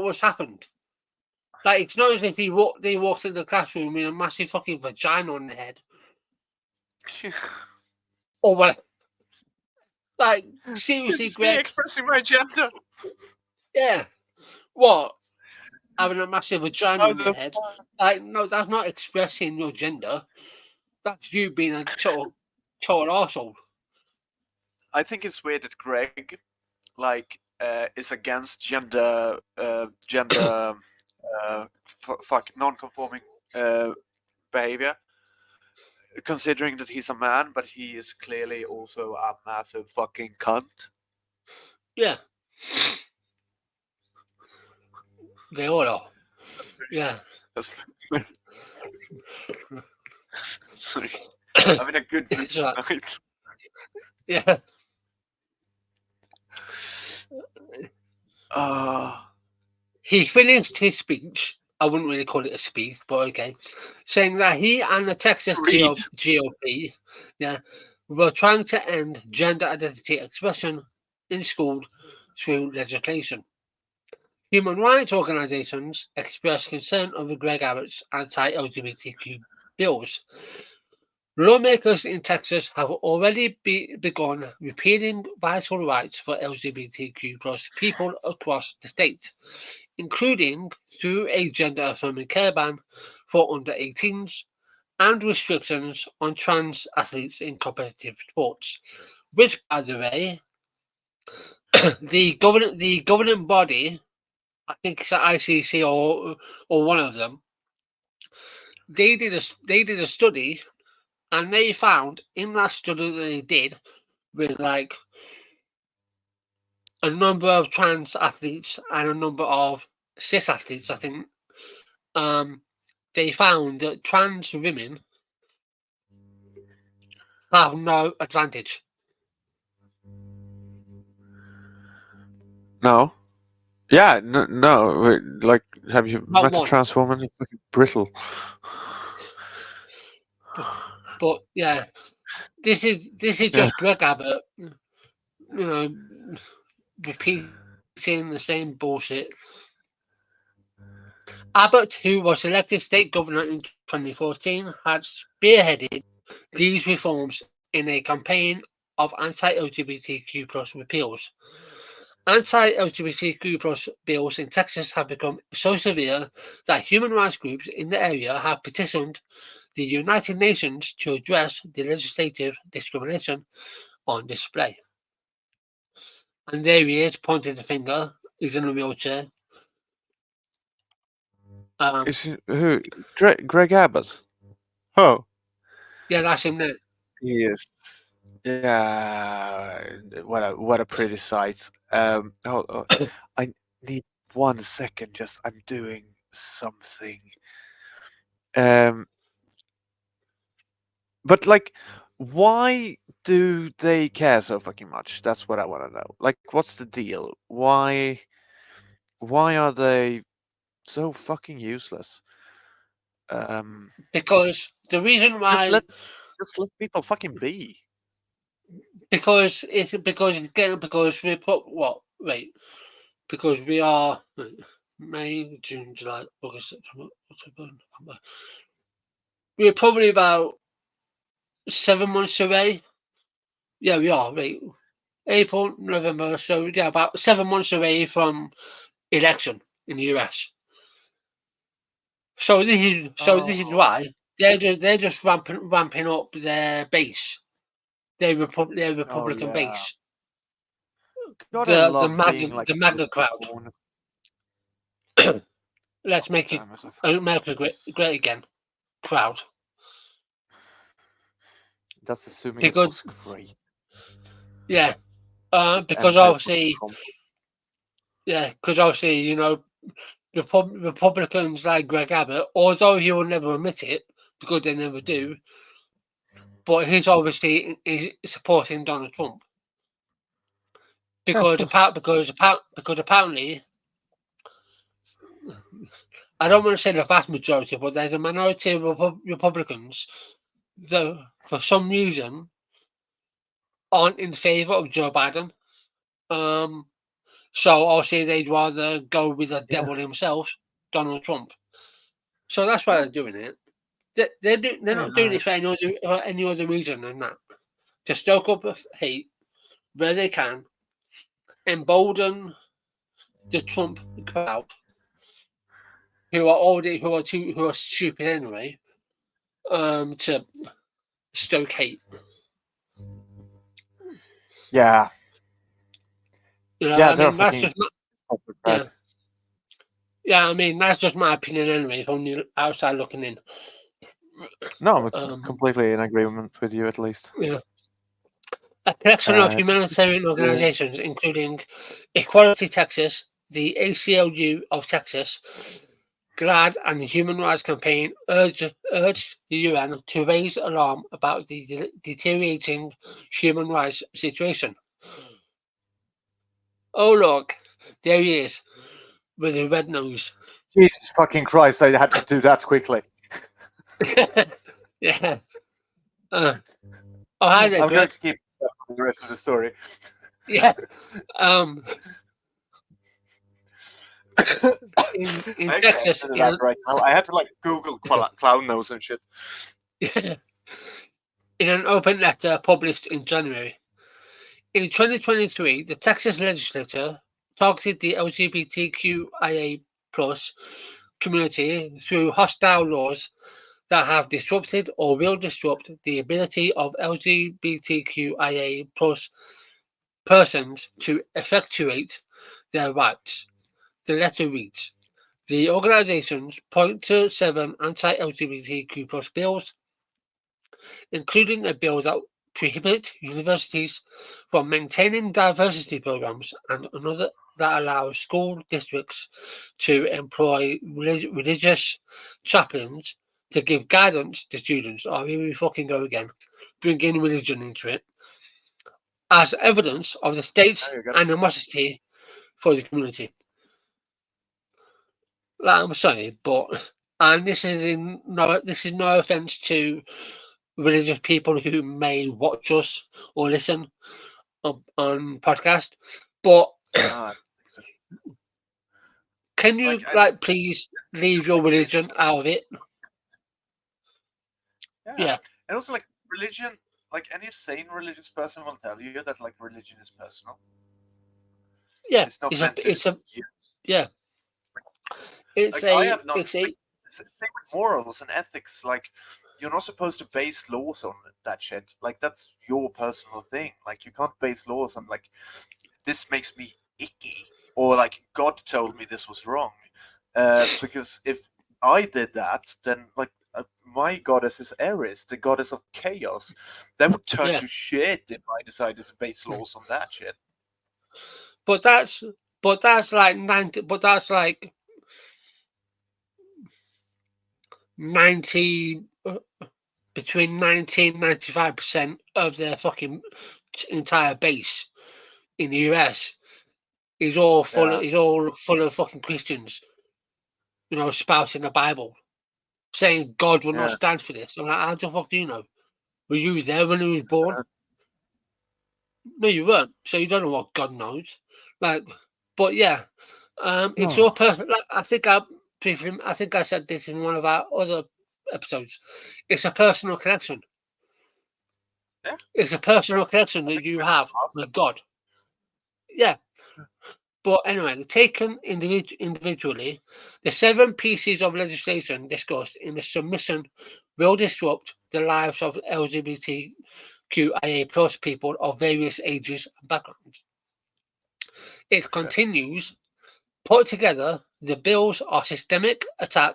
what's happened. Like it's not as if they walked in the classroom with a massive fucking vagina on their head. Or what? Like This seriously, is me Greg? expressing my gender. Yeah. What? Having a massive vagina How on your the head? fuck? Like no, that's not expressing your gender. That's you being a total arsehole. I think it's weird that Greg like is against gender fuck non-conforming behavior, considering that he's a man, but he is clearly also a massive fucking cunt. Yeah. They all are. That's very, Yeah. that's very, sorry. Having a good mood It's like, tonight. yeah. Uh, He finished his speech. I wouldn't really call it a speech, but okay. Saying that he and the Texas read. GOP, yeah, were trying to end gender identity expression in schools through legislation. Human rights organizations expressed concern over Gregg Abbott's anti-LGBTQ bills. Lawmakers in Texas have already begun repealing vital rights for LGBTQ plus people across the state, including through a gender-affirming care ban for under 18s and restrictions on trans athletes in competitive sports, which, by the way, the governing body, I think it's the ICC or one of them, they did a study, and they found in that study that they did with like a number of trans athletes and a number of cis athletes, I think, they found that trans women have no advantage. No. Yeah, no. Like, have you Not met a one. trans woman? It's fucking brittle. But yeah, this is Yeah. just Gregg Abbott, repeating the same bullshit. Abbott, who was elected state governor in 2014, had spearheaded these reforms in a campaign of anti-LGBTQ plus repeals. Anti-LGBTQ plus bills in Texas have become so severe that human rights groups in the area have petitioned the United Nations to address the legislative discrimination on display. And there he is, pointing the finger. He's in a wheelchair. Is it, who? Greg Abbott? Oh. Yeah, that's him there. He is. Yeah. What a pretty sight. Oh, I need 1 second. Just I'm doing something. Um. But like, why do they care so fucking much? That's what I want to know. Like, what's the deal? Why are they so fucking useless? Because the reason Just why, let just let people fucking be. because we put what? Wait, because we are May, June, July, August, September, October, November. We're probably about 7 months away. Yeah, we are. Right, April, November. So yeah, about 7 months away from election in the US. So this is Oh, why they're just ramping up their base, their oh Republican yeah. base, Gotta love being like the close MAGA to crowd. home. Let's God make it damn it! America great again. Crowd, That's assuming it because was great yeah, because and vote for obviously Trump. Republicans like Greg Abbott, although he will never admit it because they never do, but he's obviously supporting Donald Trump Yeah, of because course. apparently I don't want to say the vast majority, but there's a minority of Republicans that, for some reason, aren't in favour of Joe Biden. So obviously they'd rather go with the Yeah. devil himself, Donald Trump. So that's why they're doing it. They're Very not doing it nice. for any other reason than that. To stoke up hate where they can, embolden the Trump crowd, who are stupid anyway, to stoke hate. Yeah. Yeah, I they're mean that's fucking just not, proper crap. yeah. Yeah, I mean that's just my opinion anyway, from the outside looking in. No, I'm Um, completely in agreement with you at least. yeah. A collection of Uh, humanitarian uh, organizations, including Equality Texas, the ACLU of Texas, GLAD, and the Human Rights Campaign, urged the UN to raise alarm about the deteriorating human rights situation. Oh, look, there he is with a red nose. Jesus fucking Christ! I had to do that quickly. Yeah. Oh, hi there, I'm going Greg. to keep the rest of the story. Yeah. Um, in I actually have Texas, to do that right now. I had to like Google clown nose and shit. in an open letter published in January. In 2023, the Texas legislature targeted the LGBTQIA plus community through hostile laws that have disrupted or will disrupt the ability of LGBTQIA plus persons to effectuate their rights. The letter reads, the organizations point to 7 anti-LGBTQ plus bills, including a bill that prohibits universities from maintaining diversity programs and another that allows school districts to employ religious chaplains to give guidance to students. Oh, here we fucking go again. Bringing religion into it as evidence of the state's There you go. animosity for the community. like, I'm sorry, but and this is no offense to religious people who may watch us or listen on podcast, but No, can like you I, please leave your like this. religion out of it? Yeah, Yeah, and also like religion. Like any sane religious person will tell you that like religion is personal. yeah. It's not It's a meant to. it's a You. yeah. It's Like I a have not it's a like same with morals and ethics. Like you're not supposed to base laws on that shit. Like that's your personal thing. Like you can't base laws on like this makes me icky or like God told me this was wrong. Because if I did that, then like my goddess is Eris, the goddess of chaos. That would turn yeah. to shit if I decided to base laws on that shit. But that's like 90. But that's like 90 between 90 and 95% of their fucking entire base in the US Yeah, is all full of fucking Christians, spouting the Bible, saying God will not yeah. stand for this. I'm like, how the fuck do you know? Were you there when he was born? No, you weren't. So you don't know what God knows. Like, but yeah, it's your No. person. Like, I think I said this in one of our other episodes. It's a personal connection. Yeah, It's a personal connection I that think you we have passed it. with God. Yeah. But anyway, taken individually, the 7 pieces of legislation discussed in the submission will disrupt the lives of LGBTQIA plus people of various ages and backgrounds. It Oh, shit. continues, put together, the bills are systemic attack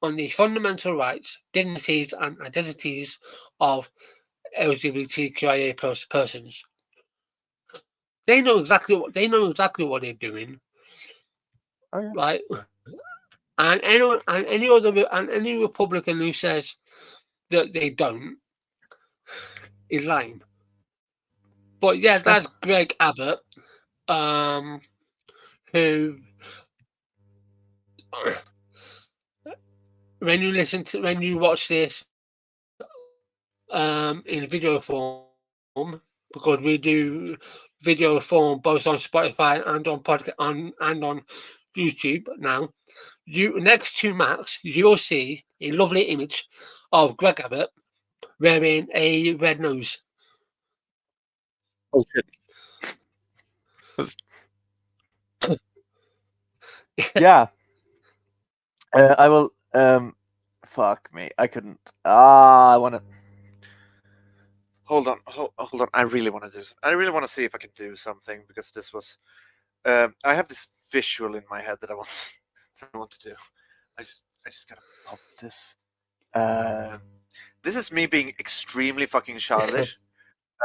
on the fundamental rights, dignities, and identities of LGBTQIA plus persons. They know exactly what they're doing, Oh yeah. right? And any Republican who says that they don't is lying. But yeah, that's Gregg Abbott, um, who when you watch this in video form, because we do video form both on Spotify and on podcast and on YouTube now. You next to Max, you will see a lovely image of Greg Abbott wearing a red nose. Oh shit. Yeah. I will. Fuck me. I couldn't. I want to. Hold on. Hold on. I really want to do. I really want to see if I can do something because this was. I have this visual in my head that I want. that I want to do. I just gotta pop this. This is me being extremely fucking childish.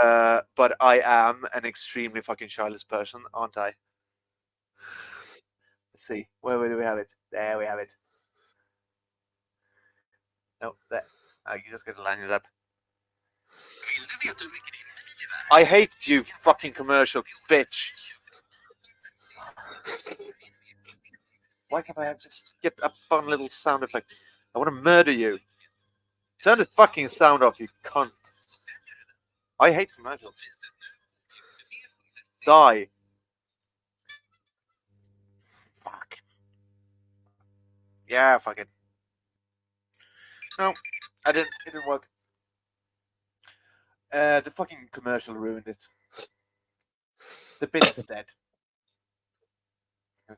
But I am an extremely fucking childish person, aren't I? Let's see. Where do we have it? There we have it. No, there. You just gotta line it up. I hate you, fucking commercial bitch. Why can't I just get a fun little sound effect? I want to murder you. Turn the fucking sound off, you cunt. I hate commercials. Die. Fuck. Yeah, fuck it. No, I didn't. It didn't work. The fucking commercial ruined it. The bit is dead.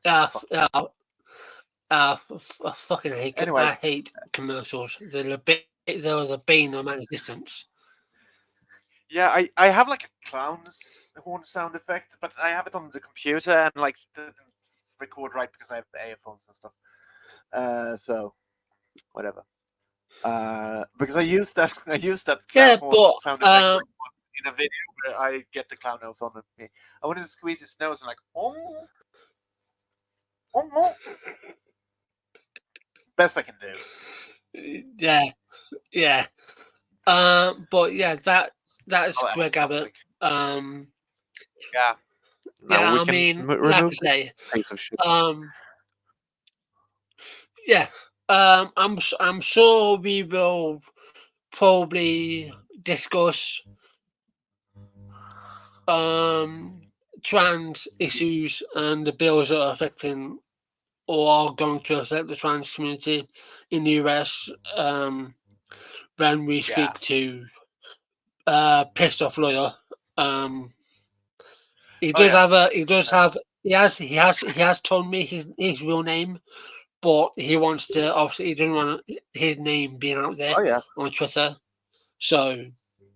Yeah, Fuck. yeah. I fucking Anyway, I hate commercials. They're the bane of my existence. yeah, I have like a clown's horn sound effect, but I have it on the computer and like didn't record right because I have earphones and stuff. So whatever. Because I used that clown Yeah, horn but sound effect like, in a video where I get the clown nose on me. I wanted to squeeze his nose and like oh, oh. Best I can do. yeah, yeah. But yeah, that's I'll add Greg Abbott. something. Um, Yeah. Now yeah, we I can mean, like I remove this say, piece of shit. um, yeah. I'm sure we will probably discuss trans issues and the bills that are affecting or are going to affect the trans community in the US when we Yeah. speak to pissed off lawyer. He Oh does yeah. have a he has told me his real name, but he wants to obviously he doesn't want his name being out there Oh yeah. on Twitter. So,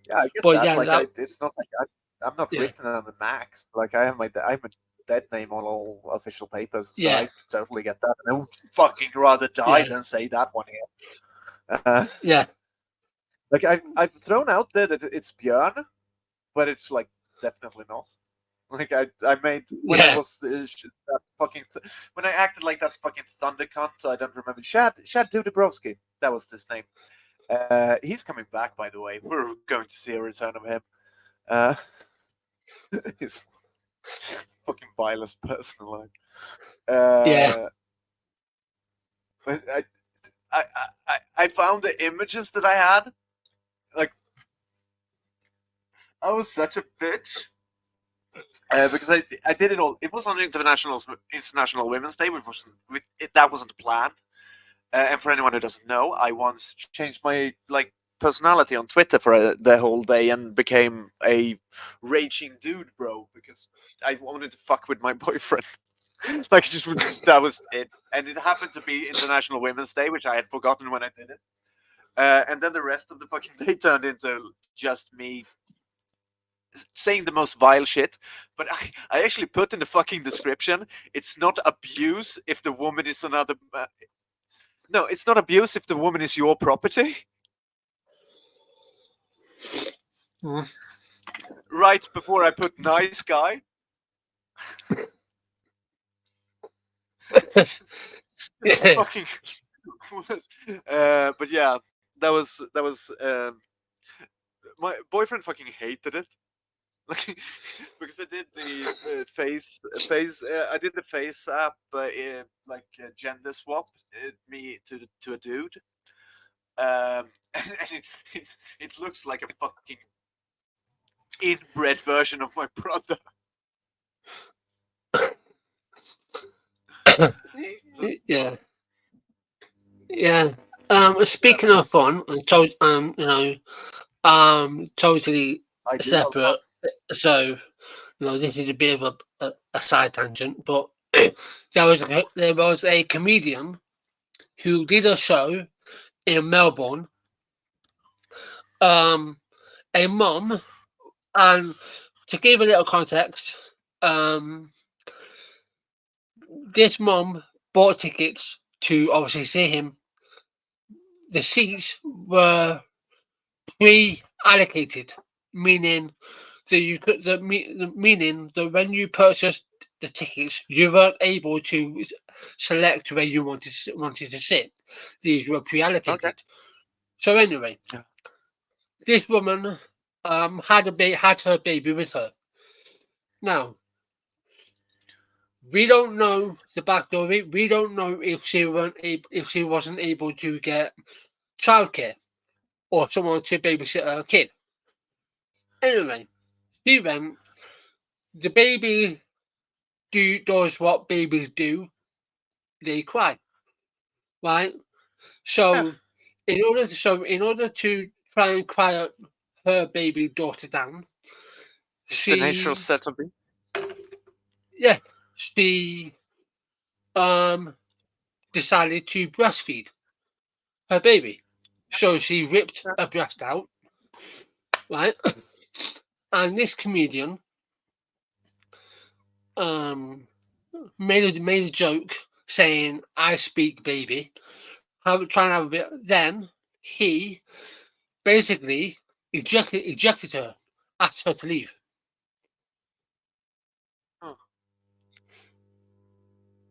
Yeah, I get but that. yeah, Like, that it's not like I'm not yeah, written on the max. Like, I'm a dead name on all official papers, so yeah, I totally get that. And I would fucking rather die yeah, than say that one here. yeah, Like, I've thrown out there that it's Björn, but it's like definitely not. Like, I made when I yeah, was that fucking when I acted like that fucking thunder cunt. I don't remember Shad Dudabrowski. That was his name. He's coming back, by the way. We're going to see a return of him. Uh, his fucking vilest person line. yeah, But I found the images that I had. Like, I was such a bitch. Because I did it all. It was on International Women's Day, which wasn't that wasn't the plan. And for anyone who doesn't know, I once changed my personality on Twitter for the whole day and became a raging dude, bro, because I wanted to fuck with my boyfriend. Like, that was it, and it happened to be International Women's Day, which I had forgotten when I did it. And then the rest of the fucking day turned into just me saying the most vile shit. But I actually put in the fucking description, it's not abuse if the woman is another. No, it's not abuse if the woman is your property. mm, Right before I put nice guy. It's yeah, fucking. But yeah, that was my boyfriend fucking hated it. Like, because I did the I did the face app gender swap me to a dude. And it looks like a fucking inbred version of my brother. yeah, yeah. Speaking of fun, and totally I do love fun. separate. So, this is a bit of a side tangent, but there was a comedian who did a show in Melbourne. A mum, and to give a little context, this mum bought tickets to obviously see him. The seats were pre-allocated, meaning that meaning that when you purchased the tickets, you weren't able to select where you wanted to sit. These were Okay. pre-allocated. So anyway, Yeah. this woman had her baby with her. Now we don't know the backstory. We don't know if she wasn't able to get childcare or someone to babysit her kid. Anyway, she went. The baby does what babies do. They cry, right? Yeah. So in order to try and quiet her baby daughter down, It's the natural she state of being. yeah she um decided to breastfeed her baby. So she ripped Yeah. her breast out, right? And this comedian um made a joke saying, "I speak baby." Trying to have a bit. Then he basically ejected her, asked her to leave. Oh.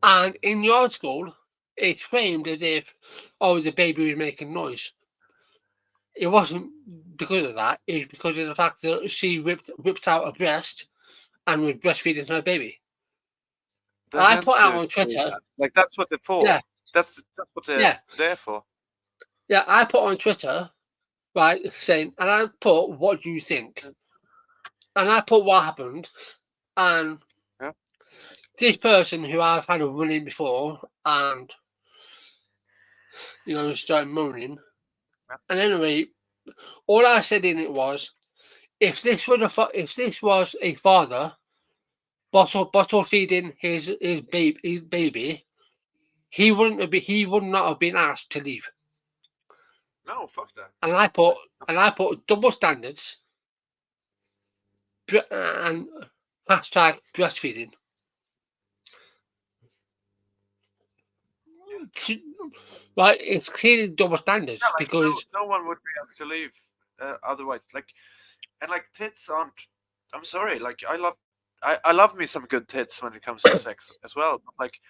And in the article, it's framed as if, oh, the baby was making noise. It wasn't because of that. It's because of the fact that she ripped out her breast and was breastfeeding her baby. Then I meant put out to on do Twitter, that. Like, that's what they're yeah, for. That's what they're Yeah. there for. Yeah, I put on Twitter, right, saying, and I put, what do you think? And I put what happened, and Yeah. this person who I've had a run in before, and started moaning. Yeah. And anyway, all I said in it was, if this was a father bottle feeding his baby, he would not have been asked to leave. No, fuck that. And I put double standards and hashtag breastfeeding. Right, it's clearly double standards Yeah, like because no one would be asked to leave otherwise. Like tits aren't. I'm sorry. Like I love me some good tits when it comes to sex as well. But, like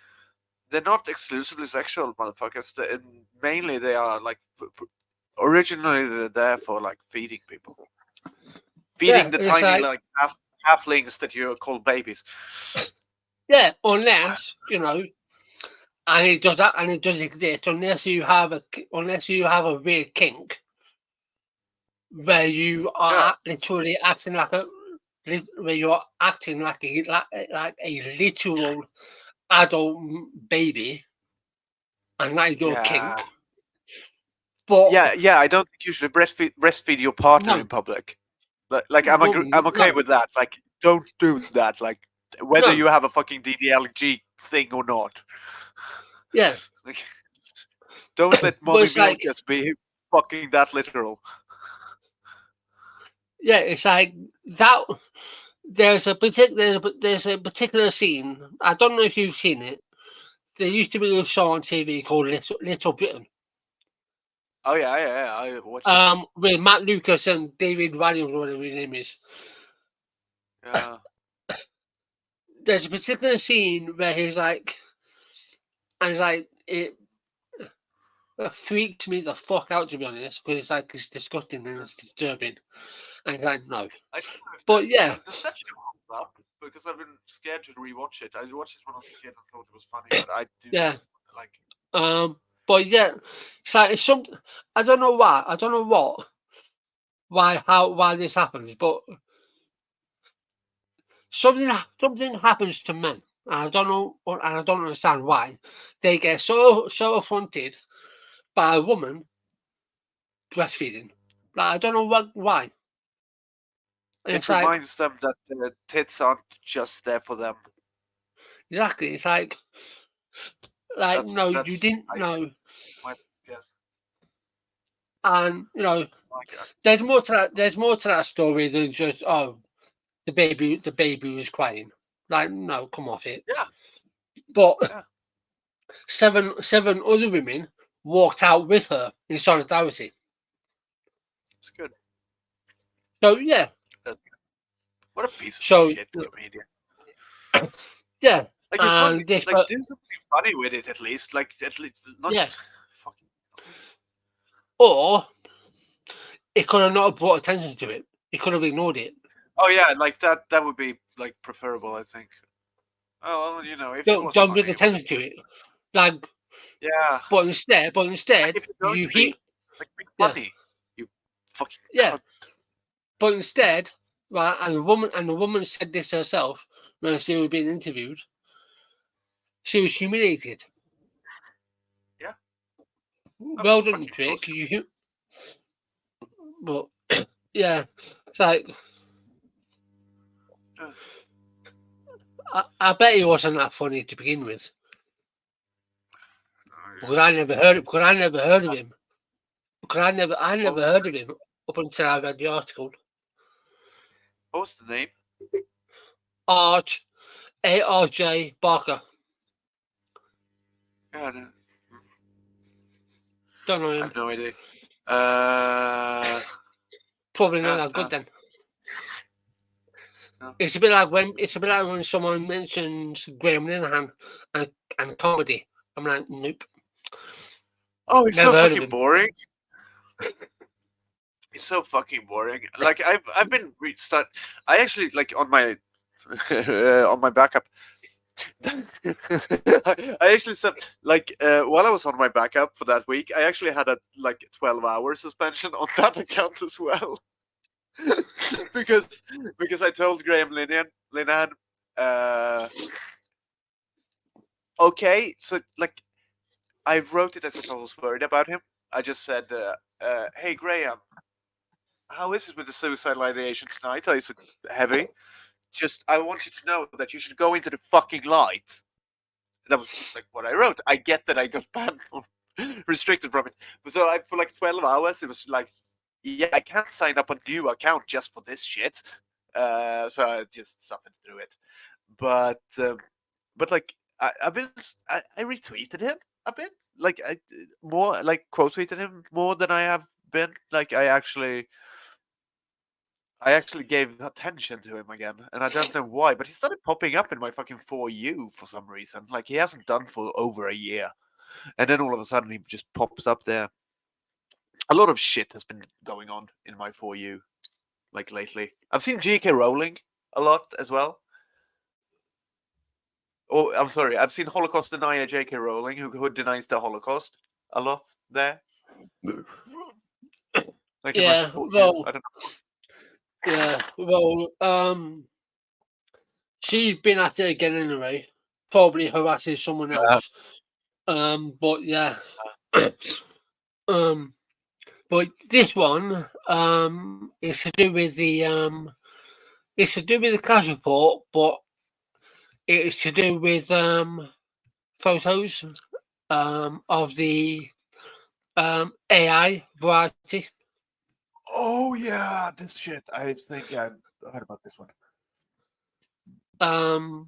they're not exclusively sexual, motherfuckers. Mainly they are like originally they're there for like feeding people, feeding the it's tiny like halflings that you call babies. unless and it does exist unless you have a weird kink where you are literally acting like where you're acting like a literal adult baby, and that is your kink. But Yeah. I don't think you should breastfeed your partner in public. Like I'm okay with that. Like don't do that. Like whether you have a fucking DDLG thing or not. Yeah. Like, don't let mommy milkers be fucking that literal. Yeah, it's like that. There's a particular scene. I don't know if you've seen it. There used to be a show on TV called Little Britain. Oh yeah. I watched it. With Matt Lucas and David Williams, whatever his name is. Yeah. There's a particular scene where he's like, it freaked me the fuck out, to be honest, because it's disgusting and it's disturbing. And like, no. But yeah. Does that show hold up? Because I've been scared to rewatch it. I watched it when I was a kid and thought it was funny, but I do like. But yeah, it's something. I don't know why. I don't know why this happens, but something happens to men. And I don't know, and I don't understand why they get so affronted by a woman breastfeeding. Like, I don't know why. And It reminds them that the tits aren't just there for them. Exactly. It's like no, you didn't know. My guess. And there's more to that. There's more to that story than just the baby was crying. Like, no, come off it. Yeah. But 7 other women walked out with her in solidarity. It's good. So yeah. What a piece of shit comedian. Yeah. Like, do something funny with it at least. Like, at least not. Yeah. Fucking. Or it could have not brought attention to it. It could have ignored it. Oh yeah, like that would be like preferable, I think. Oh well, if don't bring attention to it. Like, yeah. But instead, like you hear be funny. You fucking cunt. But instead, right, and the woman said this herself when she was being interviewed. She was humiliated. Yeah. Well done, Craig. But yeah, it's like I bet he wasn't that funny to begin with. Because I never heard of him. Because I never heard of him up until I read the article. What was the name? ARJ Barker. Yeah, no. Don't know him. I have no idea. Probably not that good then. No. It's a bit like when someone mentions Graham Linehan and comedy. I'm like, nope. Oh, it's so fucking boring. It's so fucking boring. Like I've been I actually like on my on my backup. I actually said, like, while I was on my backup for that week, I actually had a 12-hour suspension on that account as well. because I told Graham Linehan, okay, so like I wrote it as if I was worried about him. I just said, hey Graham, how is it with the suicidal ideation tonight? Is it heavy? Just, I want you to know that you should go into the fucking light. That was like what I wrote. I get that I got banned from, restricted from it. So for like 12 hours, it was like, yeah, I can't sign up a new account just for this shit. So I just suffered through it. But like I retweeted him a bit. Like more like quote tweeted him more than I have been. Like I actually gave attention to him again, and I don't know why, but he started popping up in my fucking For You for some reason. Like he hasn't done for over a year, and then all of a sudden he just pops up there. A lot of shit has been going on in my For You, like lately. I've seen J.K. Rowling a lot as well. Oh, I'm sorry, I've seen Holocaust denier J.K. Rowling, who denies the Holocaust a lot there. Like in my For You, I don't know. Yeah, well, she's been at it again anyway, probably harassing someone else. But yeah, but this one, is to do with it's to do with the cash report, but it is to do with photos of the AI variety. Oh yeah, this shit. I think I've heard about this one. Um,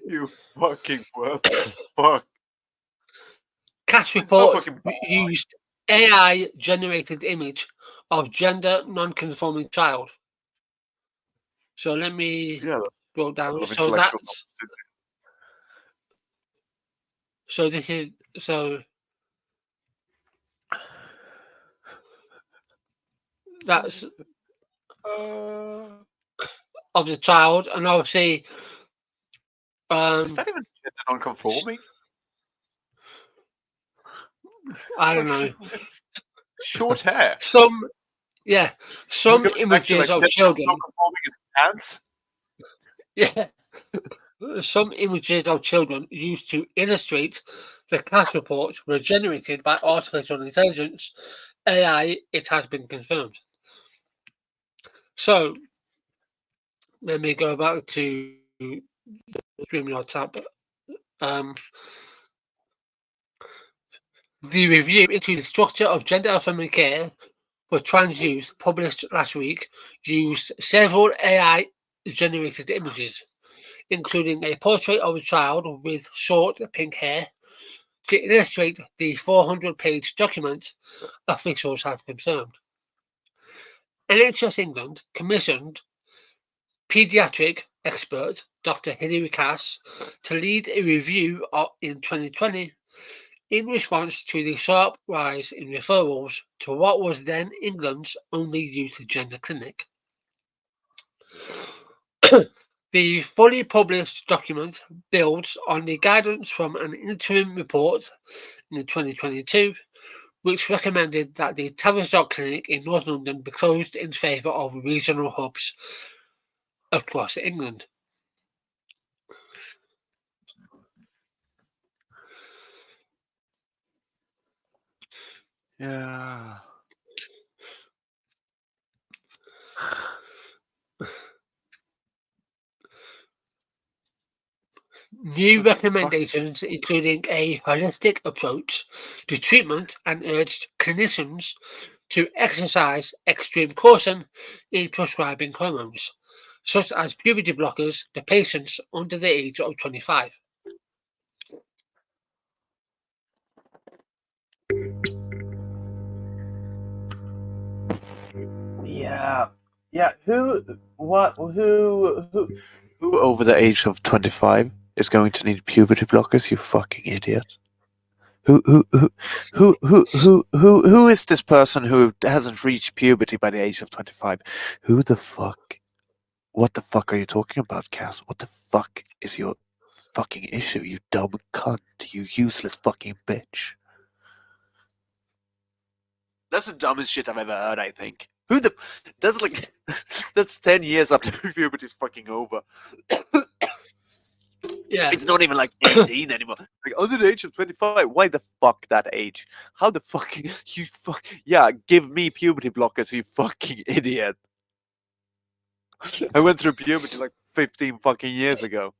You fucking worthless fuck. Cash So reports fucking bad. used AI generated image of gender non-conforming child. So let me Yeah, scroll down. of So intellectual that's property. so this is so that's of the child, and obviously Is that even gender non-conforming? I don't know. Short hair. Some We're some going back to images like of gender children. non-conforming is pants. Yeah. Some images of children used to illustrate the cash reports were generated by artificial intelligence AI. It has been confirmed. So let me go back to the StreamYard tab. Um, the review into the structure of gender affirming care for trans youth, published last week, used several AI generated images, including a portrait of a child with short pink hair, to illustrate the 400-page document, officials have confirmed. NHS England commissioned paediatric expert Dr. Hilary Cass to lead a review in 2020 in response to the sharp rise in referrals to what was then England's only youth gender clinic. The fully published document builds on the guidance from an interim report in 2022, which recommended that the Tavistock Clinic in North London be closed in favour of regional hubs across England. Yeah. New The fuck? recommendations, including a holistic approach to treatment, and urged clinicians to exercise extreme caution in prescribing hormones, such as puberty blockers, to patients under the age of 25. Yeah. Yeah. Who over the age of 25 is going to need puberty blockers? You fucking idiot. Who is this person who hasn't reached puberty by the age of 25? Who the fuck? What the fuck are you talking about, Cass? What the fuck is your fucking issue, you dumb cunt, you useless fucking bitch. That's the dumbest shit I've ever heard, I think. Who the... That's like... That's 10 years after puberty's fucking over. Yeah. It's not even like 18 anymore. Like, under the age of 25, why the fuck that age? How the fuck... You fuck... Yeah, give me puberty blockers, you fucking idiot. I went through puberty like 15 fucking years ago.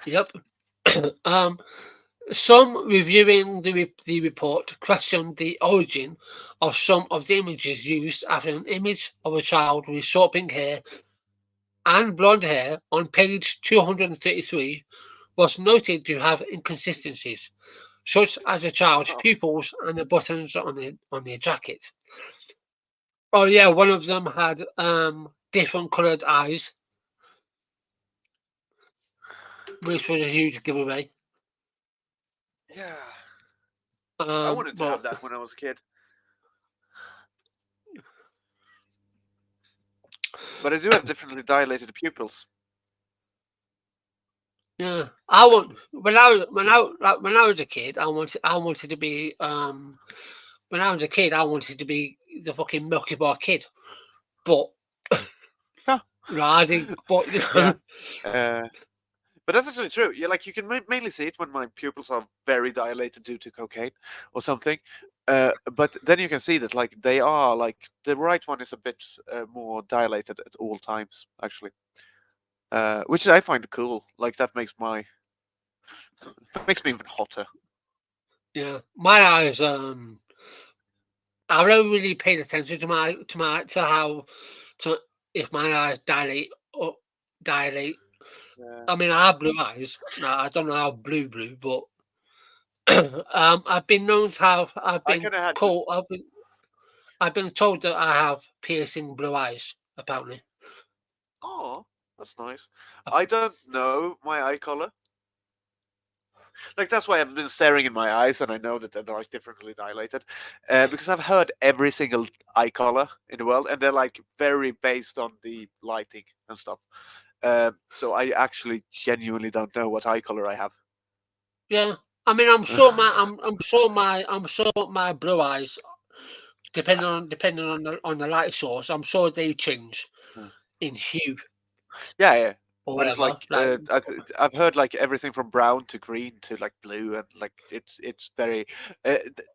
Yep. Some reviewing the report questioned the origin of some of the images used after an image of a child with short pink hair and blonde hair on page 233 was noted to have inconsistencies, such as a child's pupils and the buttons on their jacket. Oh yeah, one of them had different coloured eyes, which was a huge giveaway. Yeah. I wanted to have But that when I was a kid. But I do have differently dilated pupils. yeah, I want when I was a kid, I wanted to be when I was a kid, I wanted to be the fucking Milky Bar kid, but Huh. I didn't. But Yeah. But that's actually true. Yeah, like you can mainly see it when my pupils are very dilated due to cocaine or something. But then you can see that like they are like the right one is a bit more dilated at all times, actually. Which I find cool. Like that makes me even hotter. yeah, my eyes. I don't really paid attention to how to if my eyes dilate or dilate. Yeah. I mean, I have blue eyes. No, I don't know how blue, but I've been known to have. I kind of had. I've been told that I have piercing blue eyes. Apparently. Oh, that's nice. I don't know my eye color. Like that's why I've been staring in my eyes, and I know that they're like differently dilated, because I've heard every single eye color in the world, and they're like very based on the lighting and stuff. So I actually genuinely don't know what eye color I have. Yeah, I mean, I'm sure my blue eyes, depending on the light source, I'm sure they change in hue Yeah, yeah. or But it's whatever. like I've heard like everything from brown to green to like blue, and like it's very.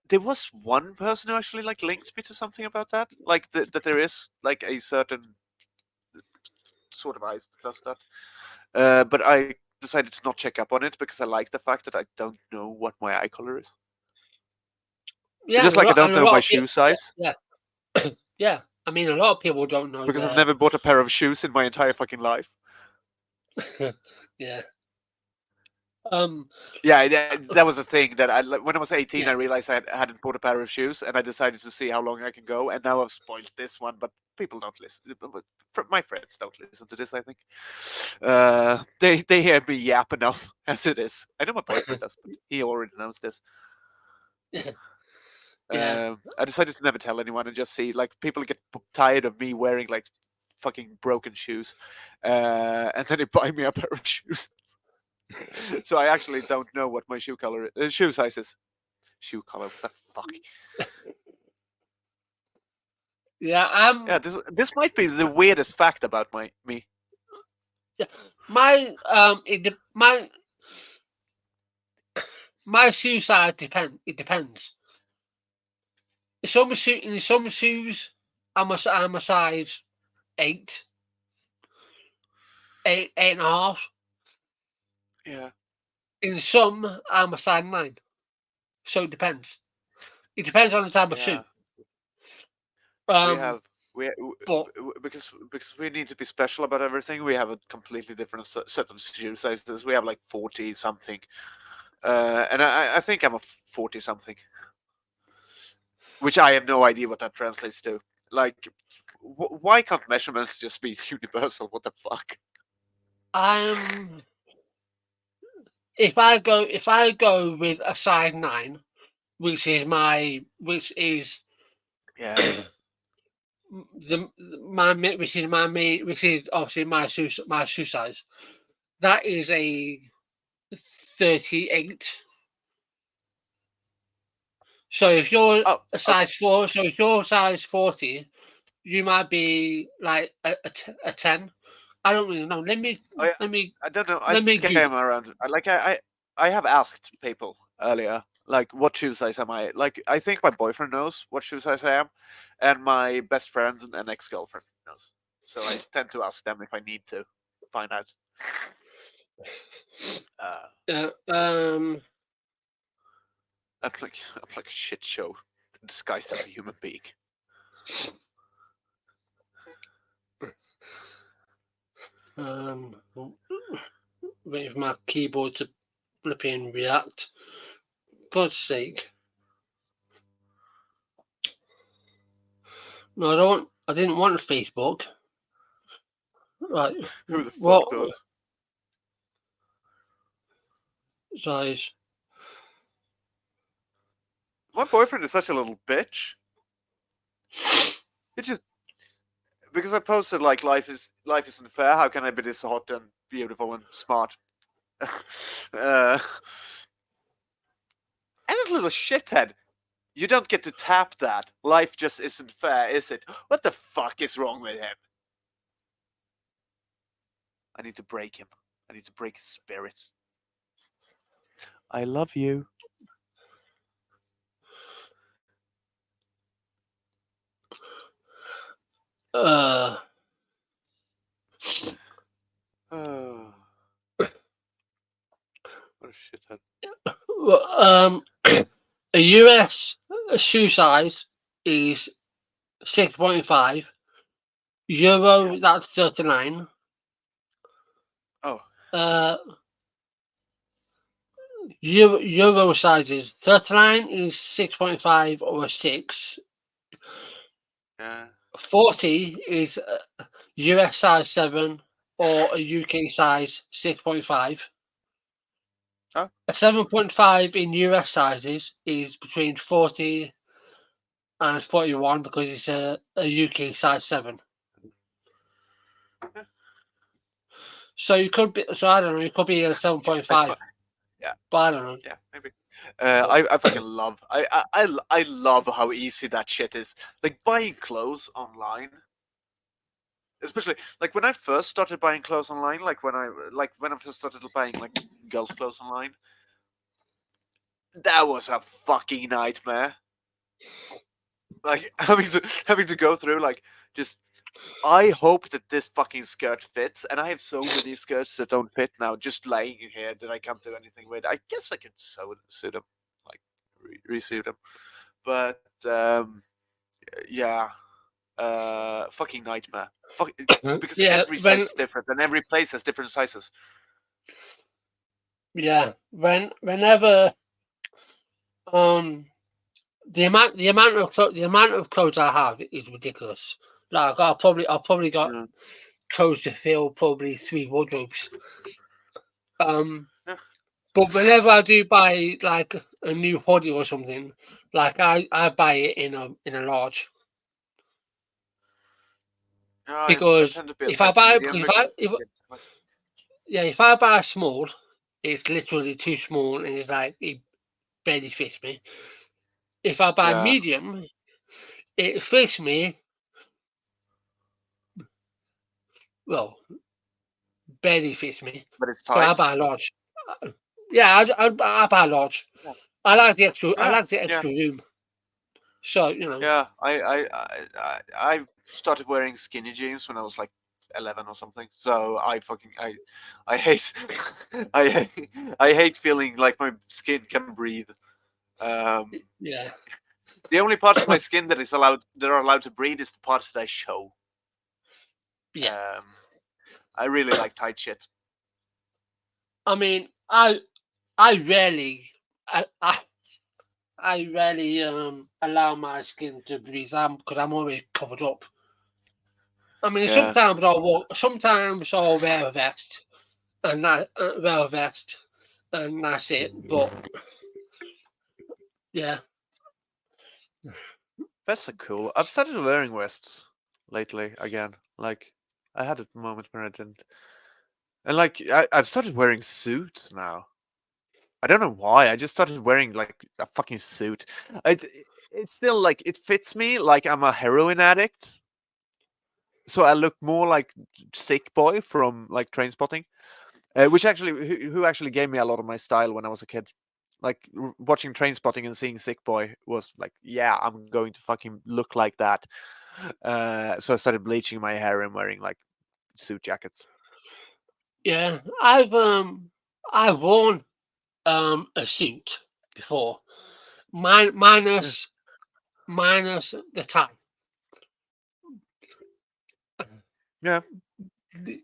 There was one person who actually like linked me to something about that, like that there is like a certain sort of eyes that does that. But I decided to not check up on it because I like the fact that I don't know what my eye color is. Yeah, Just like I don't and a know lot my of people, shoe size yeah, yeah. I mean, a lot of people don't know because I've their. never bought a pair of shoes in my entire fucking life. Yeah. Yeah, that was a thing that when I was 18, Yeah. I realized I hadn't bought a pair of shoes, and I decided to see how long I can go. And now I've spoiled this one, but people don't listen. My friends don't listen to this. I think they hear me yap enough as it is. I know my boyfriend does, but he already knows this. Yeah. I decided to never tell anyone and just see like people get tired of me wearing like fucking broken shoes, and then they buy me a pair of shoes. So I actually don't know what my shoe size is. Shoe color, what the fuck? Yeah. Yeah, this might be the weirdest fact about me. Yeah. My shoe size depend. It depends. In some shoes, I'm a size 8, 8.5. Yeah, In some, I'm a size 9. So it depends. It depends on the type of shoe. yeah. We Um, have but because we need to be special about everything. We have a completely different set of shoe sizes. We have like 40 something, and I think I'm a 40 something, which I have no idea what that translates to. Like, why can't measurements just be universal? What the fuck? I'm if I go with a size 9, which is Yeah, which is obviously my shoe size. that is a 38. So if you're Oh, a size 4, so if you're size 40, you might be like a 10. I don't really know. Let me oh, yeah. let me I don't know. I let me think I Google. am around. I have asked people earlier, like, what shoe size am I? Like, I think my boyfriend knows what shoe size I am, and my best friend and ex-girlfriend knows. So I tend to ask them if I need to find out. Uh, I'm like a shit show disguised as a human being. wait for my keyboard to flipping react. God's sake. No, I don't. I didn't want Facebook. Right. Who the fuck What does? size? My boyfriend is such a little bitch. It just because I posted like life isn't fair. How can I be this hot and beautiful and smart? And that little shithead. You don't get to tap that. Life just isn't fair, is it? What the fuck is wrong with him? I need to break him. I need to break his spirit. I love you. Uh, Oh, what a shithead. a US shoe size is 6.5. Euro, Yeah. that's 39. Oh, Uh, Euro sizes 39 is 6.5 or a 6. yeah. 40 is US size 7 or a UK size 6.5. Oh, A 7.5 in US sizes is between 40 and 41 because it's a UK size 7. yeah. So you could be, so I don't know, it could be a I 7.5, yeah, but I don't know. yeah, maybe. I fucking love. I love how easy that shit is. Like buying clothes online. Especially like when I first started buying clothes online, like when I first started buying like girls' clothes online, that was a fucking nightmare. Like having to go through like just I hope that this fucking skirt fits, and I have so many skirts that don't fit now, just laying in here that I can't do anything with. I guess I could sew them, like resew them, but yeah, fucking nightmare. Because Yeah, every size is different, and every place has different sizes. whenever um the amount of clothes I have is ridiculous. Like I'll probably got Yeah. clothes to fill probably 3 wardrobes. Um, Yeah. but whenever I do buy like a new hoodie or something, like I buy it in a large Yeah, I because tend to be a if I size buy medium if because I if yeah if I buy a small, it's literally too small and it's like it barely fits me. If I buy yeah, medium, it fits me well, barely fits me, but it's but I tight. buy a large. Yeah, I buy a large. Yeah, I yeah, like the yeah. extra room. So you know, Yeah, I started wearing skinny jeans when I was like 11 or something. So I hate I hate feeling like my skin can breathe. Um, yeah, the only parts of my skin that are allowed to breathe is the parts that I show. yeah. Um, I really like tight shit. I mean, I rarely, I, I, I rarely allow my skin to breathe. Because I'm always covered up. I mean, Yeah, sometimes I'll wear a vest and and that's it. But yeah, vests are cool. I've started wearing vests lately again. Like I had a moment where I didn't. And like I've started wearing suits now. I don't know why. I just started wearing like a fucking suit. It's still like it fits me like I'm a heroin addict. So I look more like Sick Boy from like Trainspotting, which actually who actually gave me a lot of my style when I was a kid. Like watching Trainspotting and seeing Sick Boy was like, yeah, I'm going to fucking look like that. So I started bleaching my hair and wearing like suit jackets. Yeah, I've worn a suit before, Yeah. minus the tie. Yeah.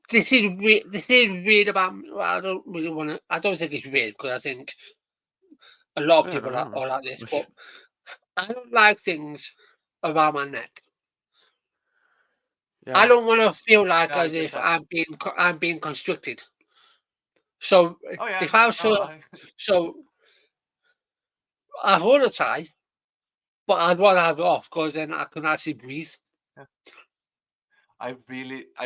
This is weird. This is weird about. Well, I don't really want to. I don't think it's weird because I think a lot of I people don't know. are like this. But I don't like things around my neck. I Yeah. don't want to feel like Yeah, I as get if that. I'm being constricted. So Oh yeah, if I was no, so I've worn a tie, but I'd rather have it off because then I can actually breathe. I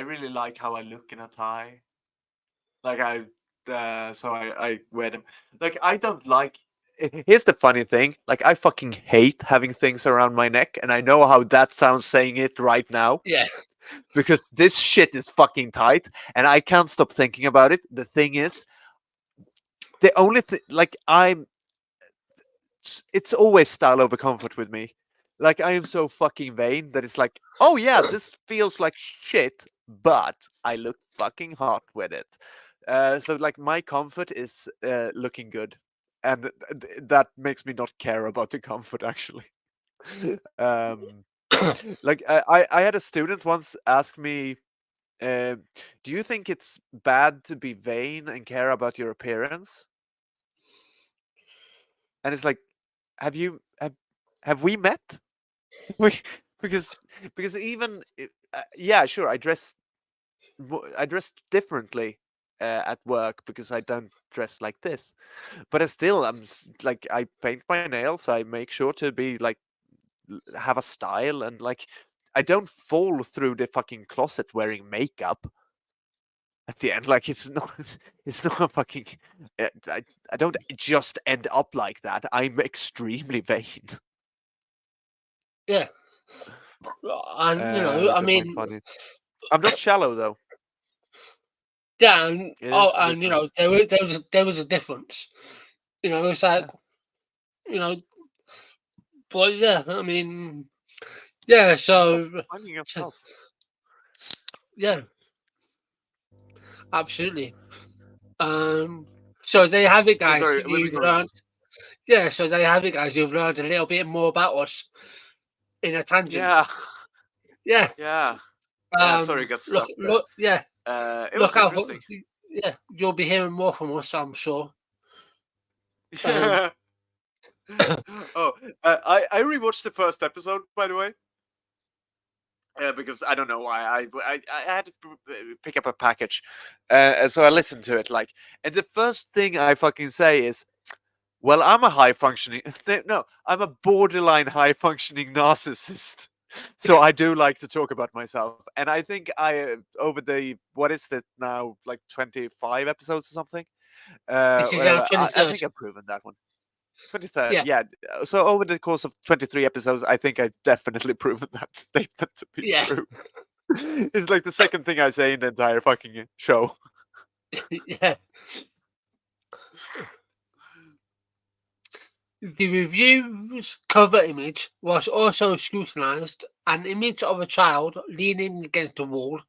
really like how I look in a tie. Like I wear them. Like I don't like. Here's the funny thing. Like I fucking hate having things around my neck, and I know how that sounds saying it right now Yeah, because this shit is fucking tight, and I can't stop thinking about it. The thing is, the only thing, like it's always style over comfort with me. Like I am so fucking vain that it's like, oh yeah, this feels like shit, but I look fucking hot with it. So like my comfort is looking good, and that makes me not care about the comfort actually. um, like I had a student once ask me, uh, "Do you think it's bad to be vain and care about your appearance?" And it's like, have we met? We, because even yeah, sure, I dress differently at work because I don't dress like this, but I still like I paint my nails. I make sure to be like have a style, and like I don't fall through the fucking closet wearing makeup at the end. Like it's not it's not a fucking I don't just end up like that. I'm extremely vain. yeah, and I Which I find mean, funny. I'm not shallow though. yeah, It is a and difference. there was a difference. It's like Yeah. you know, but yeah, I mean, yeah. Just about So, finding so yourself. yeah, absolutely. Um, so there you have it, Yeah, guys. sorry, where we You've going? learned. Yeah, so there you have it, guys. You've learned a little bit more about us in a tangent. Yeah, Yeah. yeah, yeah. Sorry, got Look, stuck there. look. Yeah, It look was out for. interesting. Yeah, you'll be hearing more from us, I'm sure. Um, Oh, I rewatched the first episode, by the way, because I don't know why I had to pick up a package, so I listened to it like, and the first thing I fucking say is, well, I'm a high functioning. No, I'm a borderline high functioning narcissist. So I do like to talk about myself, and I think I over the what is it now, like 25 episodes or something, this is our whatever. I 23rd. think I've proven that one. 23rd, Yeah, yeah. So over the course of 23 episodes, I think I've definitely proven that statement to be yeah, true. It's like the second thing I say in the entire fucking show. yeah. The review's cover image was also scrutinised. An image of a child leaning against a wall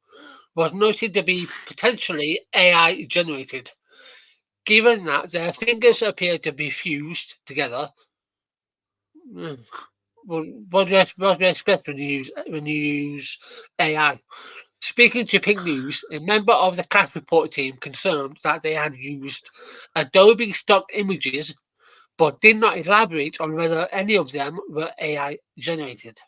was noted to be potentially AI generated. Given that their fingers appear to be fused together, mm, what do you expect when you use AI? Speaking to Pink News, a member of the cast report team confirmed that they had used Adobe stock images, but did not elaborate on whether any of them were AI generated.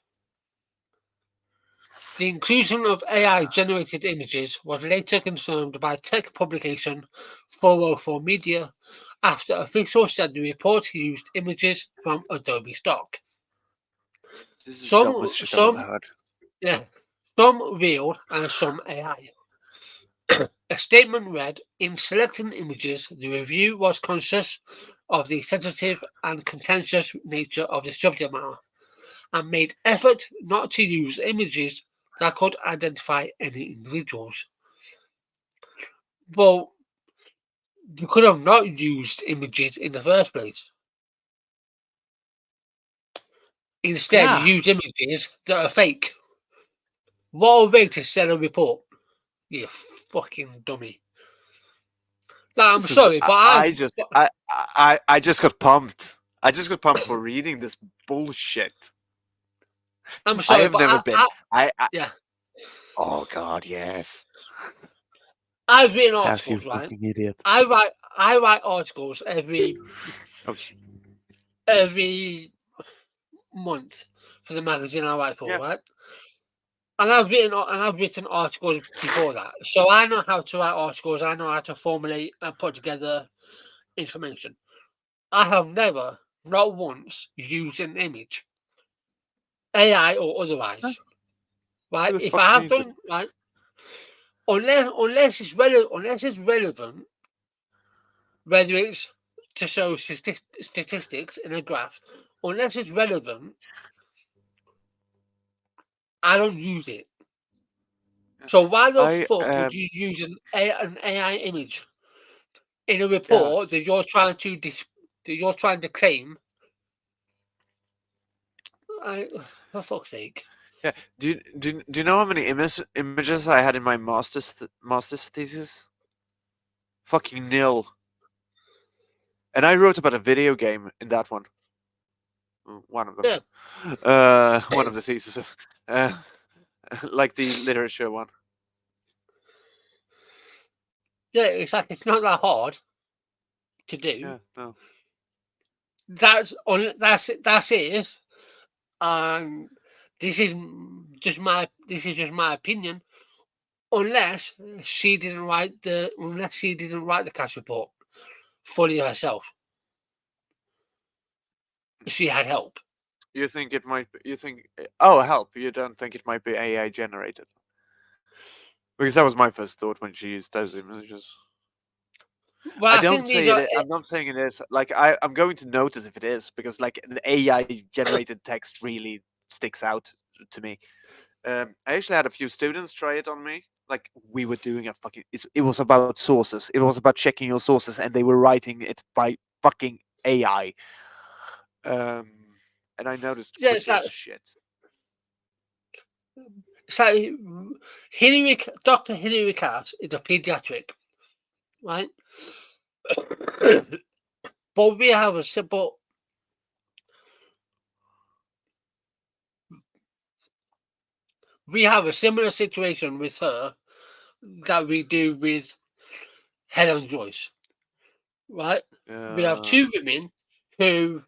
The inclusion of AI Uh, generated images was later confirmed by tech publication 404 Media after officials said the report used images from Adobe stock. this is the Some dumbest shit I've ever some heard. yeah, some real and some AI. A statement read, "In selecting images, the review was conscious of the sensitive and contentious nature of the subject matter, and made effort not to use images that could identify any individuals." Well, you could have not used images in the first place. Instead, you Yeah. use images that are fake. What a way to sell a report, you fucking dummy. Like, I'm This is sorry, but I just got pumped. I just got pumped for reading this bullshit. I'm I sorry, have but never been. I yeah, oh god, yes. I've written Pass, you articles, right? fucking idiot. I write articles Oh, every month for the magazine I write for, yeah. right? And I've written articles before that, so I know how to write articles. I know how to formulate and put together information. I have never, not once, used an image, AI or Huh? otherwise. Right? Who the If fuck I have needs it? done, right, unless it's relevant, whether it's to show statistics in a graph, unless it's relevant, I don't use it. So why the I fuck would you use an AI image in a yeah. report that you're trying to claim? I, for fuck's sake. Yeah. Do you know how many images I had in my master's thesis? Fucking nil. And I wrote about a video game in that one. One of them. Yeah, One of the theses. Uh, like the literature one. yeah. It's like it's not that hard to do. Yeah. No. That's if um this is just my opinion. Unless she didn't write the cash report fully herself. She had help. You think it might? You think? Oh, help! You don't think it might be AI generated? Because that was my first thought when she used those images. Well, I I don't think these say it. are I'm not saying it is. Like I'm going to notice if it is because like the AI generated text really sticks out to me. I actually had a few students try it on me. Like we were doing a fucking. It was about sources. It was about checking your sources, and they were writing it by fucking AI. Um, and I noticed yeah, quickly as shit. it's like Dr. Hilary Cass is a pediatric, right? But we have a similar situation with her that we do with Helen Joyce, right? We have Uh, two women who,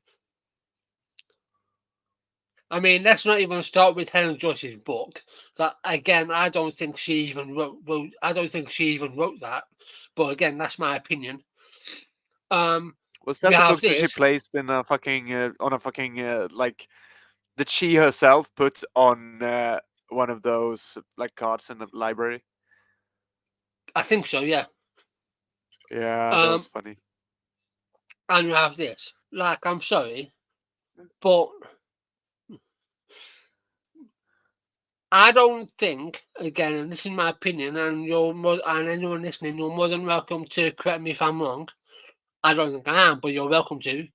I mean, let's not even start with Helen Joyce's book. That again, I don't think she even wrote. I don't think she even wrote that. But again, that's my opinion. Um, was we that the have book that she this. placed in a fucking on a fucking like that she herself put on one of those like cards in the library? I think so. Yeah. Yeah, that was Um, funny. and we have this. Like, I'm sorry, but I don't think. Again, and this is my opinion, and and anyone listening, you're more than welcome to correct me if I'm wrong. I don't think I am, but you're welcome to.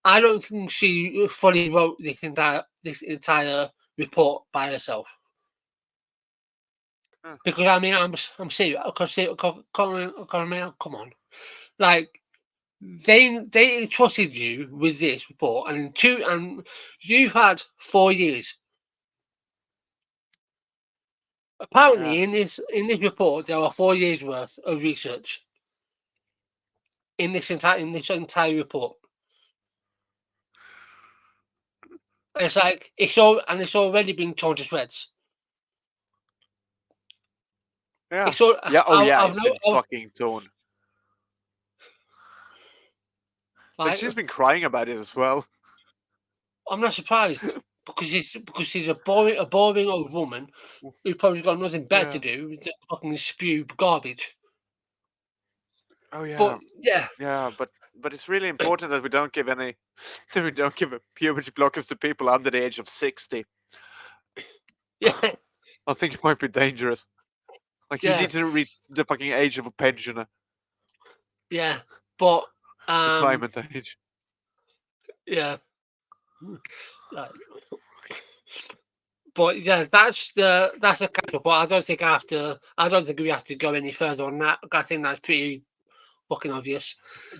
I don't think she fully wrote this entire report by herself. Huh. Because I mean, I'm serious. Come on, like they entrusted you with this report, and you've had 4 years. Yeah, Apparently, in this report, there are 4 years worth of research in this entire report. It's like it's already been torn to shreds. yeah, It's all yeah. Oh yeah, I've it's been no fucking torn. Like like she's been crying about it as well. I'm not surprised. because she's a boring old woman who probably got nothing better to Yeah. do than fucking spew garbage. Oh yeah. But yeah, Yeah, but it's really important that we don't give any that we don't give puberty blockers to people under the age of 60. yeah, I think it might be dangerous. Like you yeah, need to reach the fucking age of a pensioner, yeah. But retirement age. yeah, right. But yeah, that's the catch-up. But I don't think we have to go any further on that. I think that's pretty fucking obvious.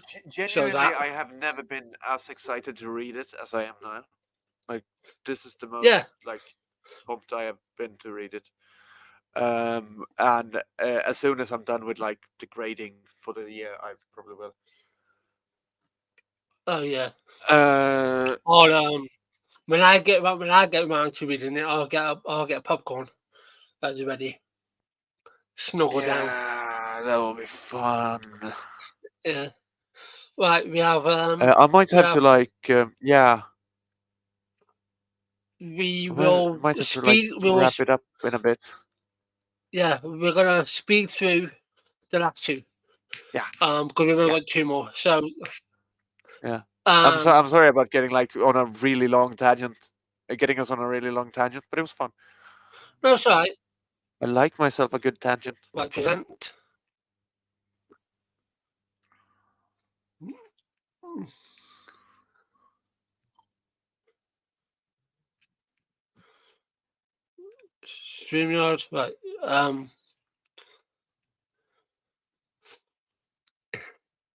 So Genuinely, that I have never been as excited to read it as I am now. Like this is the most yeah, like pumped I have been to read it. And as soon as I'm done with like the grading for the year, I probably will. oh yeah. Uh, Or when I get around to reading it, I'll get a popcorn at the ready, snuggle down. yeah, that will be fun. Yeah. Right, I might have to like, yeah, we I will might have to like speed wrap it up in a bit. yeah, we're gonna speed through the last two. Yeah, Because we've only yeah, got two more. So yeah. um I'm sorry about getting like on a really long tangent, getting us on a really long tangent, but it was fun. no sorry, I like myself a good tangent. right, present. StreamYard, right.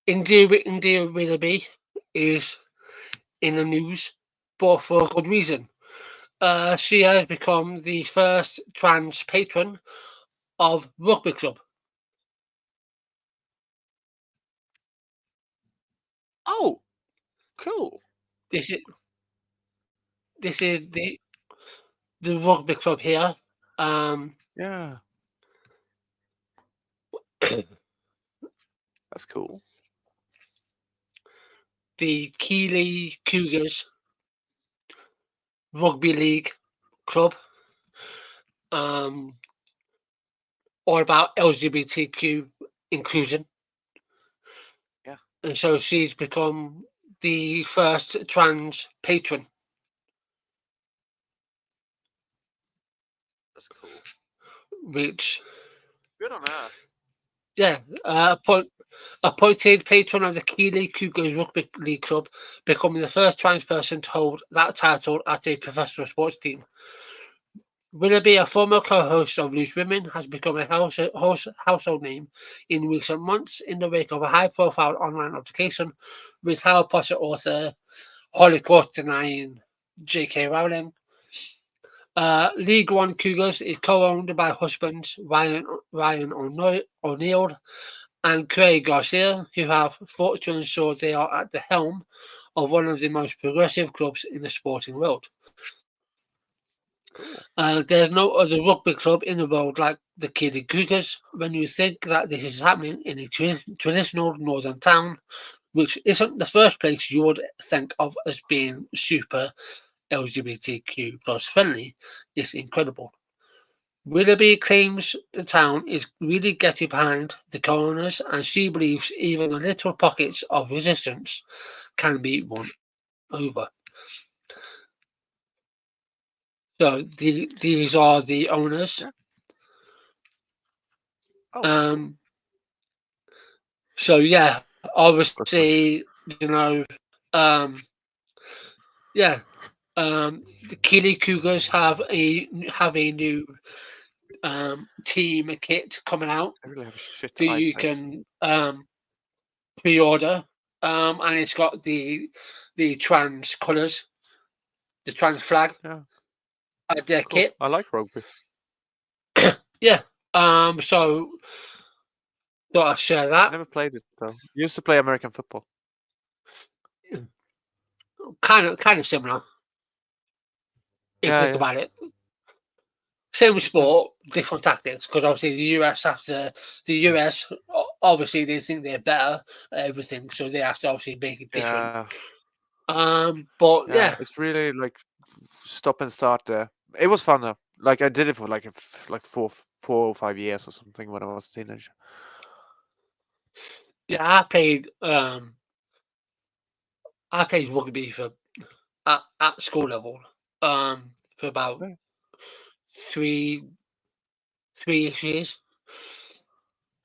India Willoughby is in the news, but for a good reason. She has become the first trans patron of rugby club. Oh, cool. This is the rugby club here. Yeah, that's cool. The Keighley Cougars Rugby League club. Um, all about LGBTQ inclusion, Yeah, and so she's become the first trans patron, that's cool. which Good on her. yeah, appointed patron of the Keighley Cougars Rugby League club, becoming the first trans person to hold that title at a professional sports team. Willoughby, a former co-host of Loose Women, has become a household name in recent months in the wake of a high-profile online altercation with Harry Potter author Holocaust denying J.K. Rowling. League One Cougars is co-owned by husbands Ryan O'Neill and Craig Garcia, who have fought to ensure they are at the helm of one of the most progressive clubs in the sporting world. Cool. There's no other rugby club in the world like the Keighley Cougars. When you think that this is happening in a traditional northern town, which isn't the first place you would think of as being super LGBTQ plus friendly, it's incredible. Willoughby claims the town is really getting behind the coroners, and she believes even the little pockets of resistance can be won over. So these are the owners. Yeah. Oh, cool. Um, so yeah, Got much. obviously, um, yeah, the Keighley Cougars have a new team kit coming out I really have shit that you eyesight. can pre-order, and it's got the trans colours, the trans flag Yeah, at their cool. kit. I like rugby. Yeah. So thought I'd share that. Never played it though. Used to play American football. Kind of similar if you Yeah, think yeah, about it. Same yeah. sport, different tactics. Because obviously the US obviously they think they're better at everything, so they have to obviously make it different. Yeah, But yeah. yeah, It's really like stop and start there. It was fun though. Like I did it for like 4 or 5 years or something when I was a teenager. Yeah, I played rugby at school level for about Yeah. three 3 years.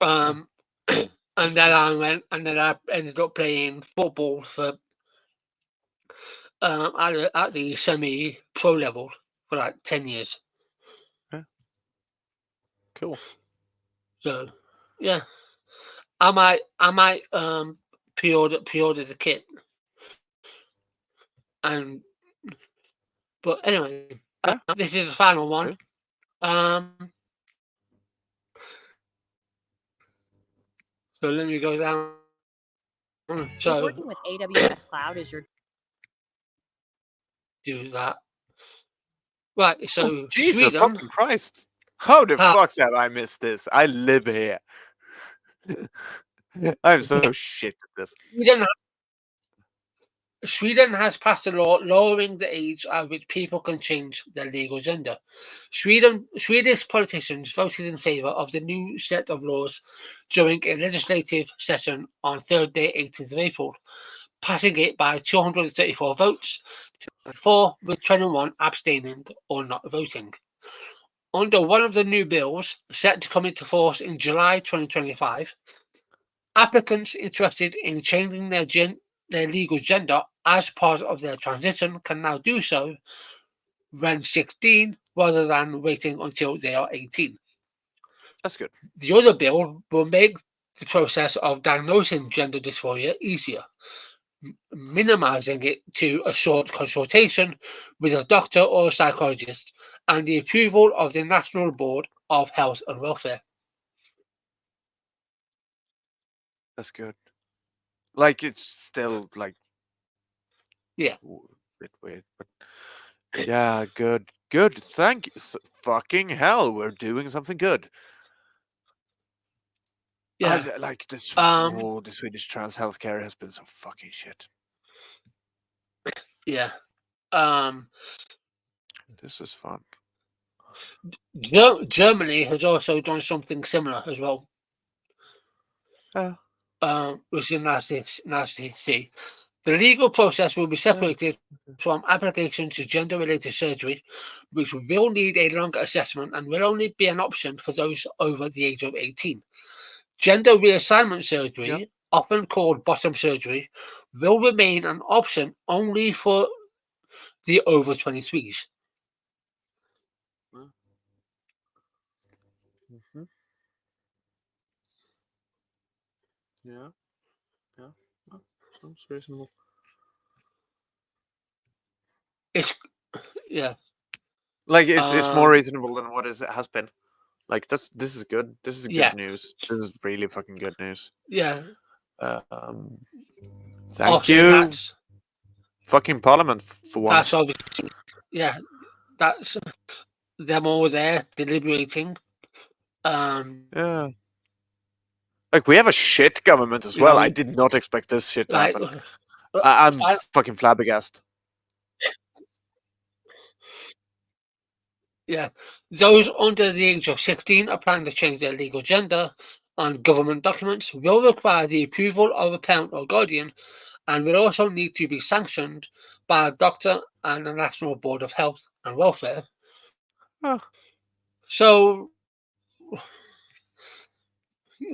Yeah. And then I ended up playing football for at the semi-pro level for like 10 years. Yeah. Cool. So yeah, I might pre-order the kit. And but anyway, Yeah. this is the final one. Good. Um, so let me go down. If working with AWS Cloud is your Do that. Right. Oh, So Jesus Sweden. fucking Christ! How the ha- fuck have I missed this? I live here. I'm so shit at this. Sweden Sweden has passed a law lowering the age at which people can change their legal gender. Swedish politicians voted in favour of the new set of laws during a legislative session on Thursday, 18th of April, passing it by 234 votes to 4, with 21 abstaining or not voting. Under one of the new bills, set to come into force in July 2025, applicants interested in changing their legal gender as part of their transition can now do so when 16 rather than waiting until they are 18. That's good. The other bill will make the process of diagnosing gender dysphoria easier, minimizing it to a short consultation with a doctor or a psychologist and the approval of the National Board of Health and Welfare. That's good. Like it's still like Yeah. a bit weird, but yeah, good. Good. Thank you. Fucking hell, we're doing something good. Yeah. Like this. Um, Oh, the Swedish trans healthcare has been so fucking shit. yeah. Um, This is fun. Germany has also done something similar as well, which is nice to see. The legal process will be separated from application to gender-related surgery, which will need a longer assessment and will only be an option for those over the age of 18. Gender reassignment surgery, often called bottom surgery, will remain an option only for the over 23s. Mm-hmm. Yeah. Yeah. Oh, sounds reasonable. It's yeah. Like it's more reasonable than what has been. Like this is good. This is Yeah. good news. This is really fucking good news. Yeah. Thank Also, you, fucking Parliament, for once. That's obviously, yeah. That's them all there deliberating. Yeah. Like we have a shit government as well. I did not expect this shit to happen. I'm fucking flabbergasted. Yeah, those under the age of 16 are planning to change their legal gender on government documents will require the approval of a parent or guardian and will also need to be sanctioned by a doctor and the National Board of Health and Welfare. Oh. So,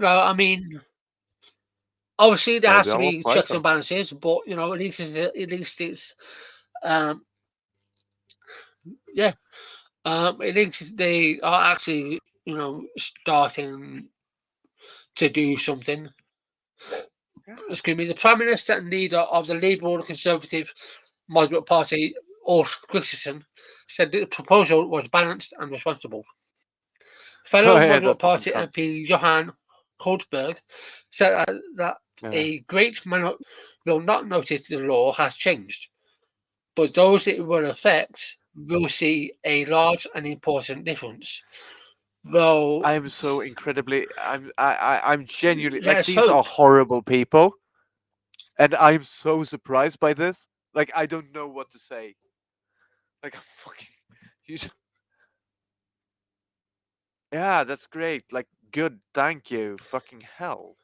I mean, obviously there has to be checks and balances, but at least it's yeah. At least they are actually, starting to do something. Excuse me. The Prime Minister and leader of the Labour Conservative Moderate Party, Ulf Kristersson, said that the proposal was balanced and responsible. Fellow Moderate Party MP Johan Koldberg said that a great minority will not notice the law has changed, but those it will affect will see a large and important difference. Well, I'm so incredibly. I'm genuinely like these hope. are horrible people, and I'm so surprised by this. Like I don't know what to say. Like, I'm fucking. Yeah, that's great. Like, good. Thank you. Fucking hell.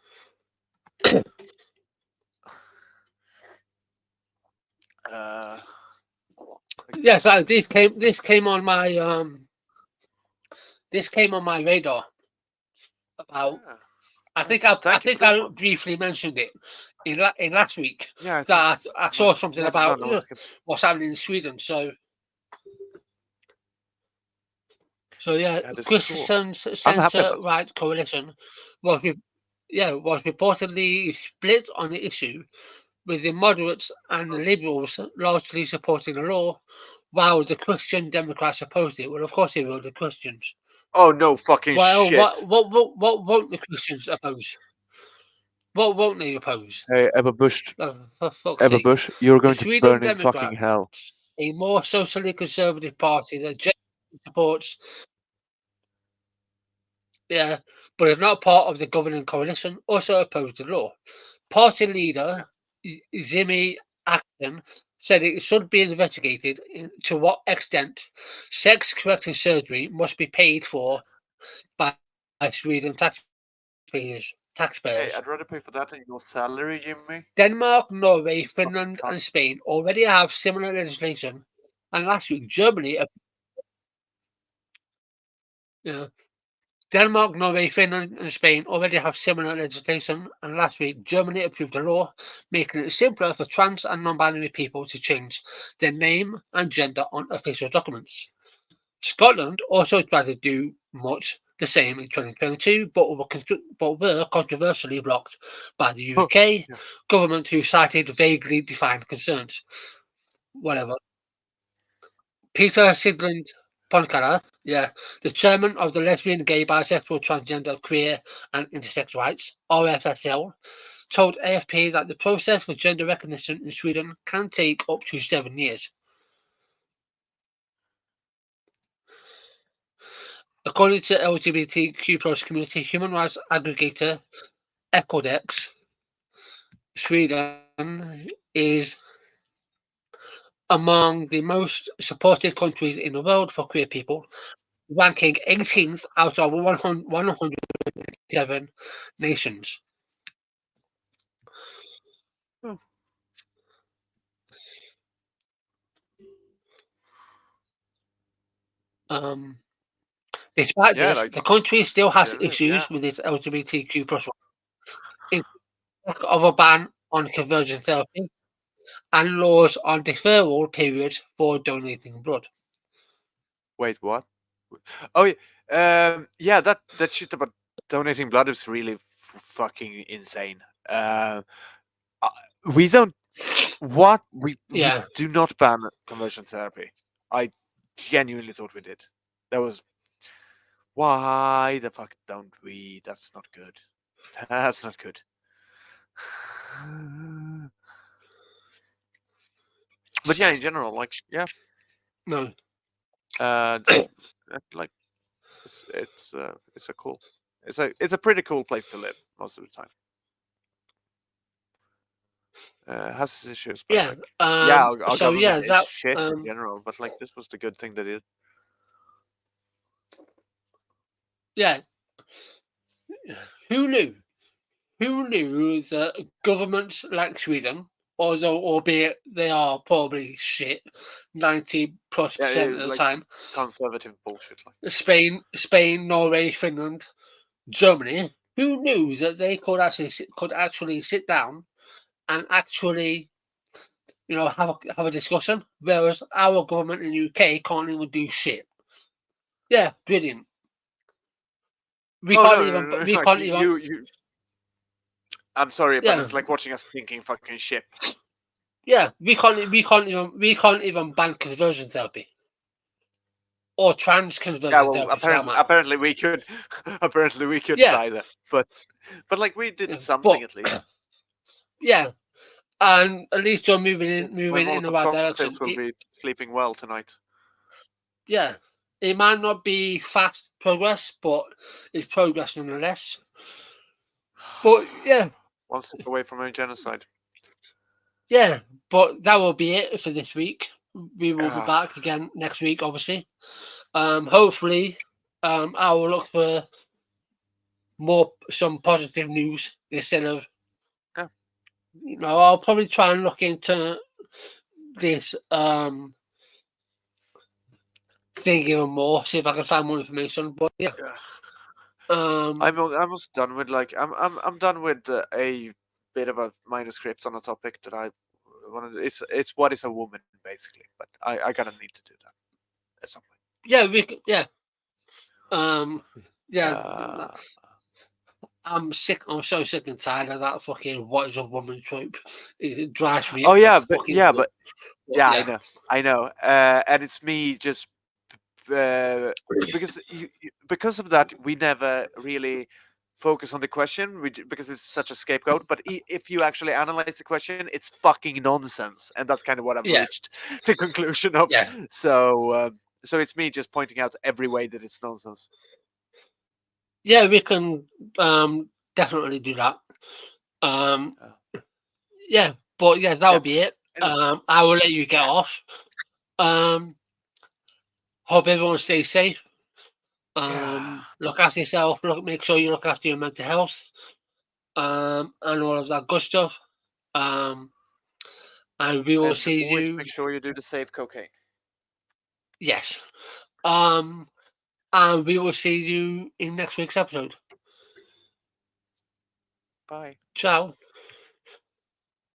Uh, Yeah, so this came on my radar about. yeah. I think Nice. Thank you for this I one. briefly mentioned it in last week Yeah, I think that I saw something might have about done. I was gonna- what's happening in Sweden. So yeah, Yeah, this is cool. Christensen's I'm happy Centre about Right Coalition was was reportedly split on the issue, with the moderates and the liberals largely supporting the law, while the Christian Democrats opposed it. Well, of course they will, the Christians. Oh no fucking Well, shit. what won't the Christians oppose? What won't they oppose? Hey, Ebba Bush, For fuck's sake. you're The going to Sweden burn in fucking Democrats, hell. a more socially conservative party that generally supports, but is not part of the governing coalition, also opposed the law. Party leader Jimmy Acton said it should be investigated to what extent sex correcting surgery must be paid for by Sweden taxpayers. Hey, I'd rather pay for that than your salary, Jimmy. Denmark, Norway, Fucking Finland, cunt. and Spain already have similar legislation, and last week Germany. Denmark, Norway, Finland, and Spain already have similar legislation, and last week Germany approved a law making it simpler for trans and non-binary people to change their name and gender on official documents. Scotland also tried to do much the same in 2022, but were controversially blocked by the UK Yeah. government, who cited vaguely defined concerns. Whatever. Peter Sigmund Ponkara, the chairman of the Lesbian, Gay, Bisexual, Transgender, Queer and Intersex Rights, RFSL, told AFP that the process for gender recognition in Sweden can take up to 7 years. According to LGBTQ plus community human rights aggregator Ecodex, Sweden is among the most supported countries in the world for queer people, ranking 18th out of 107 nations. Oh. Despite Yeah, this, like the country still has yeah. issues with its LGBTQ plus rights, of a ban on conversion therapy and laws on deferral periods for donating blood. Wait, what? Oh yeah, yeah. That shit about donating blood is really fucking insane. We don't. What we Yeah, do not ban conversion therapy. I genuinely thought we did. That was why the fuck don't we? That's not good. That's not good. But yeah, in general, like yeah, no, that's like it's a cool, it's a pretty cool place to live most of the time. Has its issues, but yeah. like yeah, our So yeah, government is that shit in general. But like this was the good thing they did. yeah. Who knew? Who knew that governments like Sweden, although albeit they are probably shit 90+% of the Like time, conservative bullshit. Like Spain, Norway, Finland, Germany, who knew that they could actually sit down and actually, have a discussion, whereas our government in the UK can't even do shit. Yeah, brilliant. We oh can't no, even. We like can't even. you. I'm sorry, but Yeah, it's like watching a sinking fucking ship. yeah. We can't even ban conversion therapy or trans Yeah, conversion well, therapy, for that matter. apparently we could, apparently we could Yeah, neither. But like we did yeah. something But at least. yeah, and at least you're moving Well, in, my moving in the Molotov right direction. cocktails will be sleeping well tonight. Yeah, it might not be fast progress, but it's progress nonetheless. But yeah, One step away from a genocide. yeah. But that will be it for this week. we will be back again next week, obviously. Hopefully, I will look for some positive news instead of. Yeah. I'll probably try and look into this thing even more, see if I can find more information. But yeah. I'm almost done with I'm done with a bit of a minor script on a topic that I wanted. It's what is a woman basically, but I gotta need to do that at some point. Yeah, yeah. I'm sick. I'm so sick and tired of that fucking "what is a woman" trope. It drives me. Oh yeah, up the fucking but yeah. I know, and it's me just because because of that we never really focus on the question because it's such a scapegoat. But if you actually analyze the question, it's fucking nonsense, and that's kind of what I've Yeah. reached the conclusion of. Yeah. So it's me just pointing out every way that it's nonsense. Yeah, we can definitely do that. Yeah, but yeah, that would be it. I will let you get off. Hope everyone stays safe. Look after yourself. Make sure you look after your mental health. And all of that good stuff. And we will see always you. make sure you do the safe cocaine. Yes. And we will see you in next week's episode. Bye. Ciao.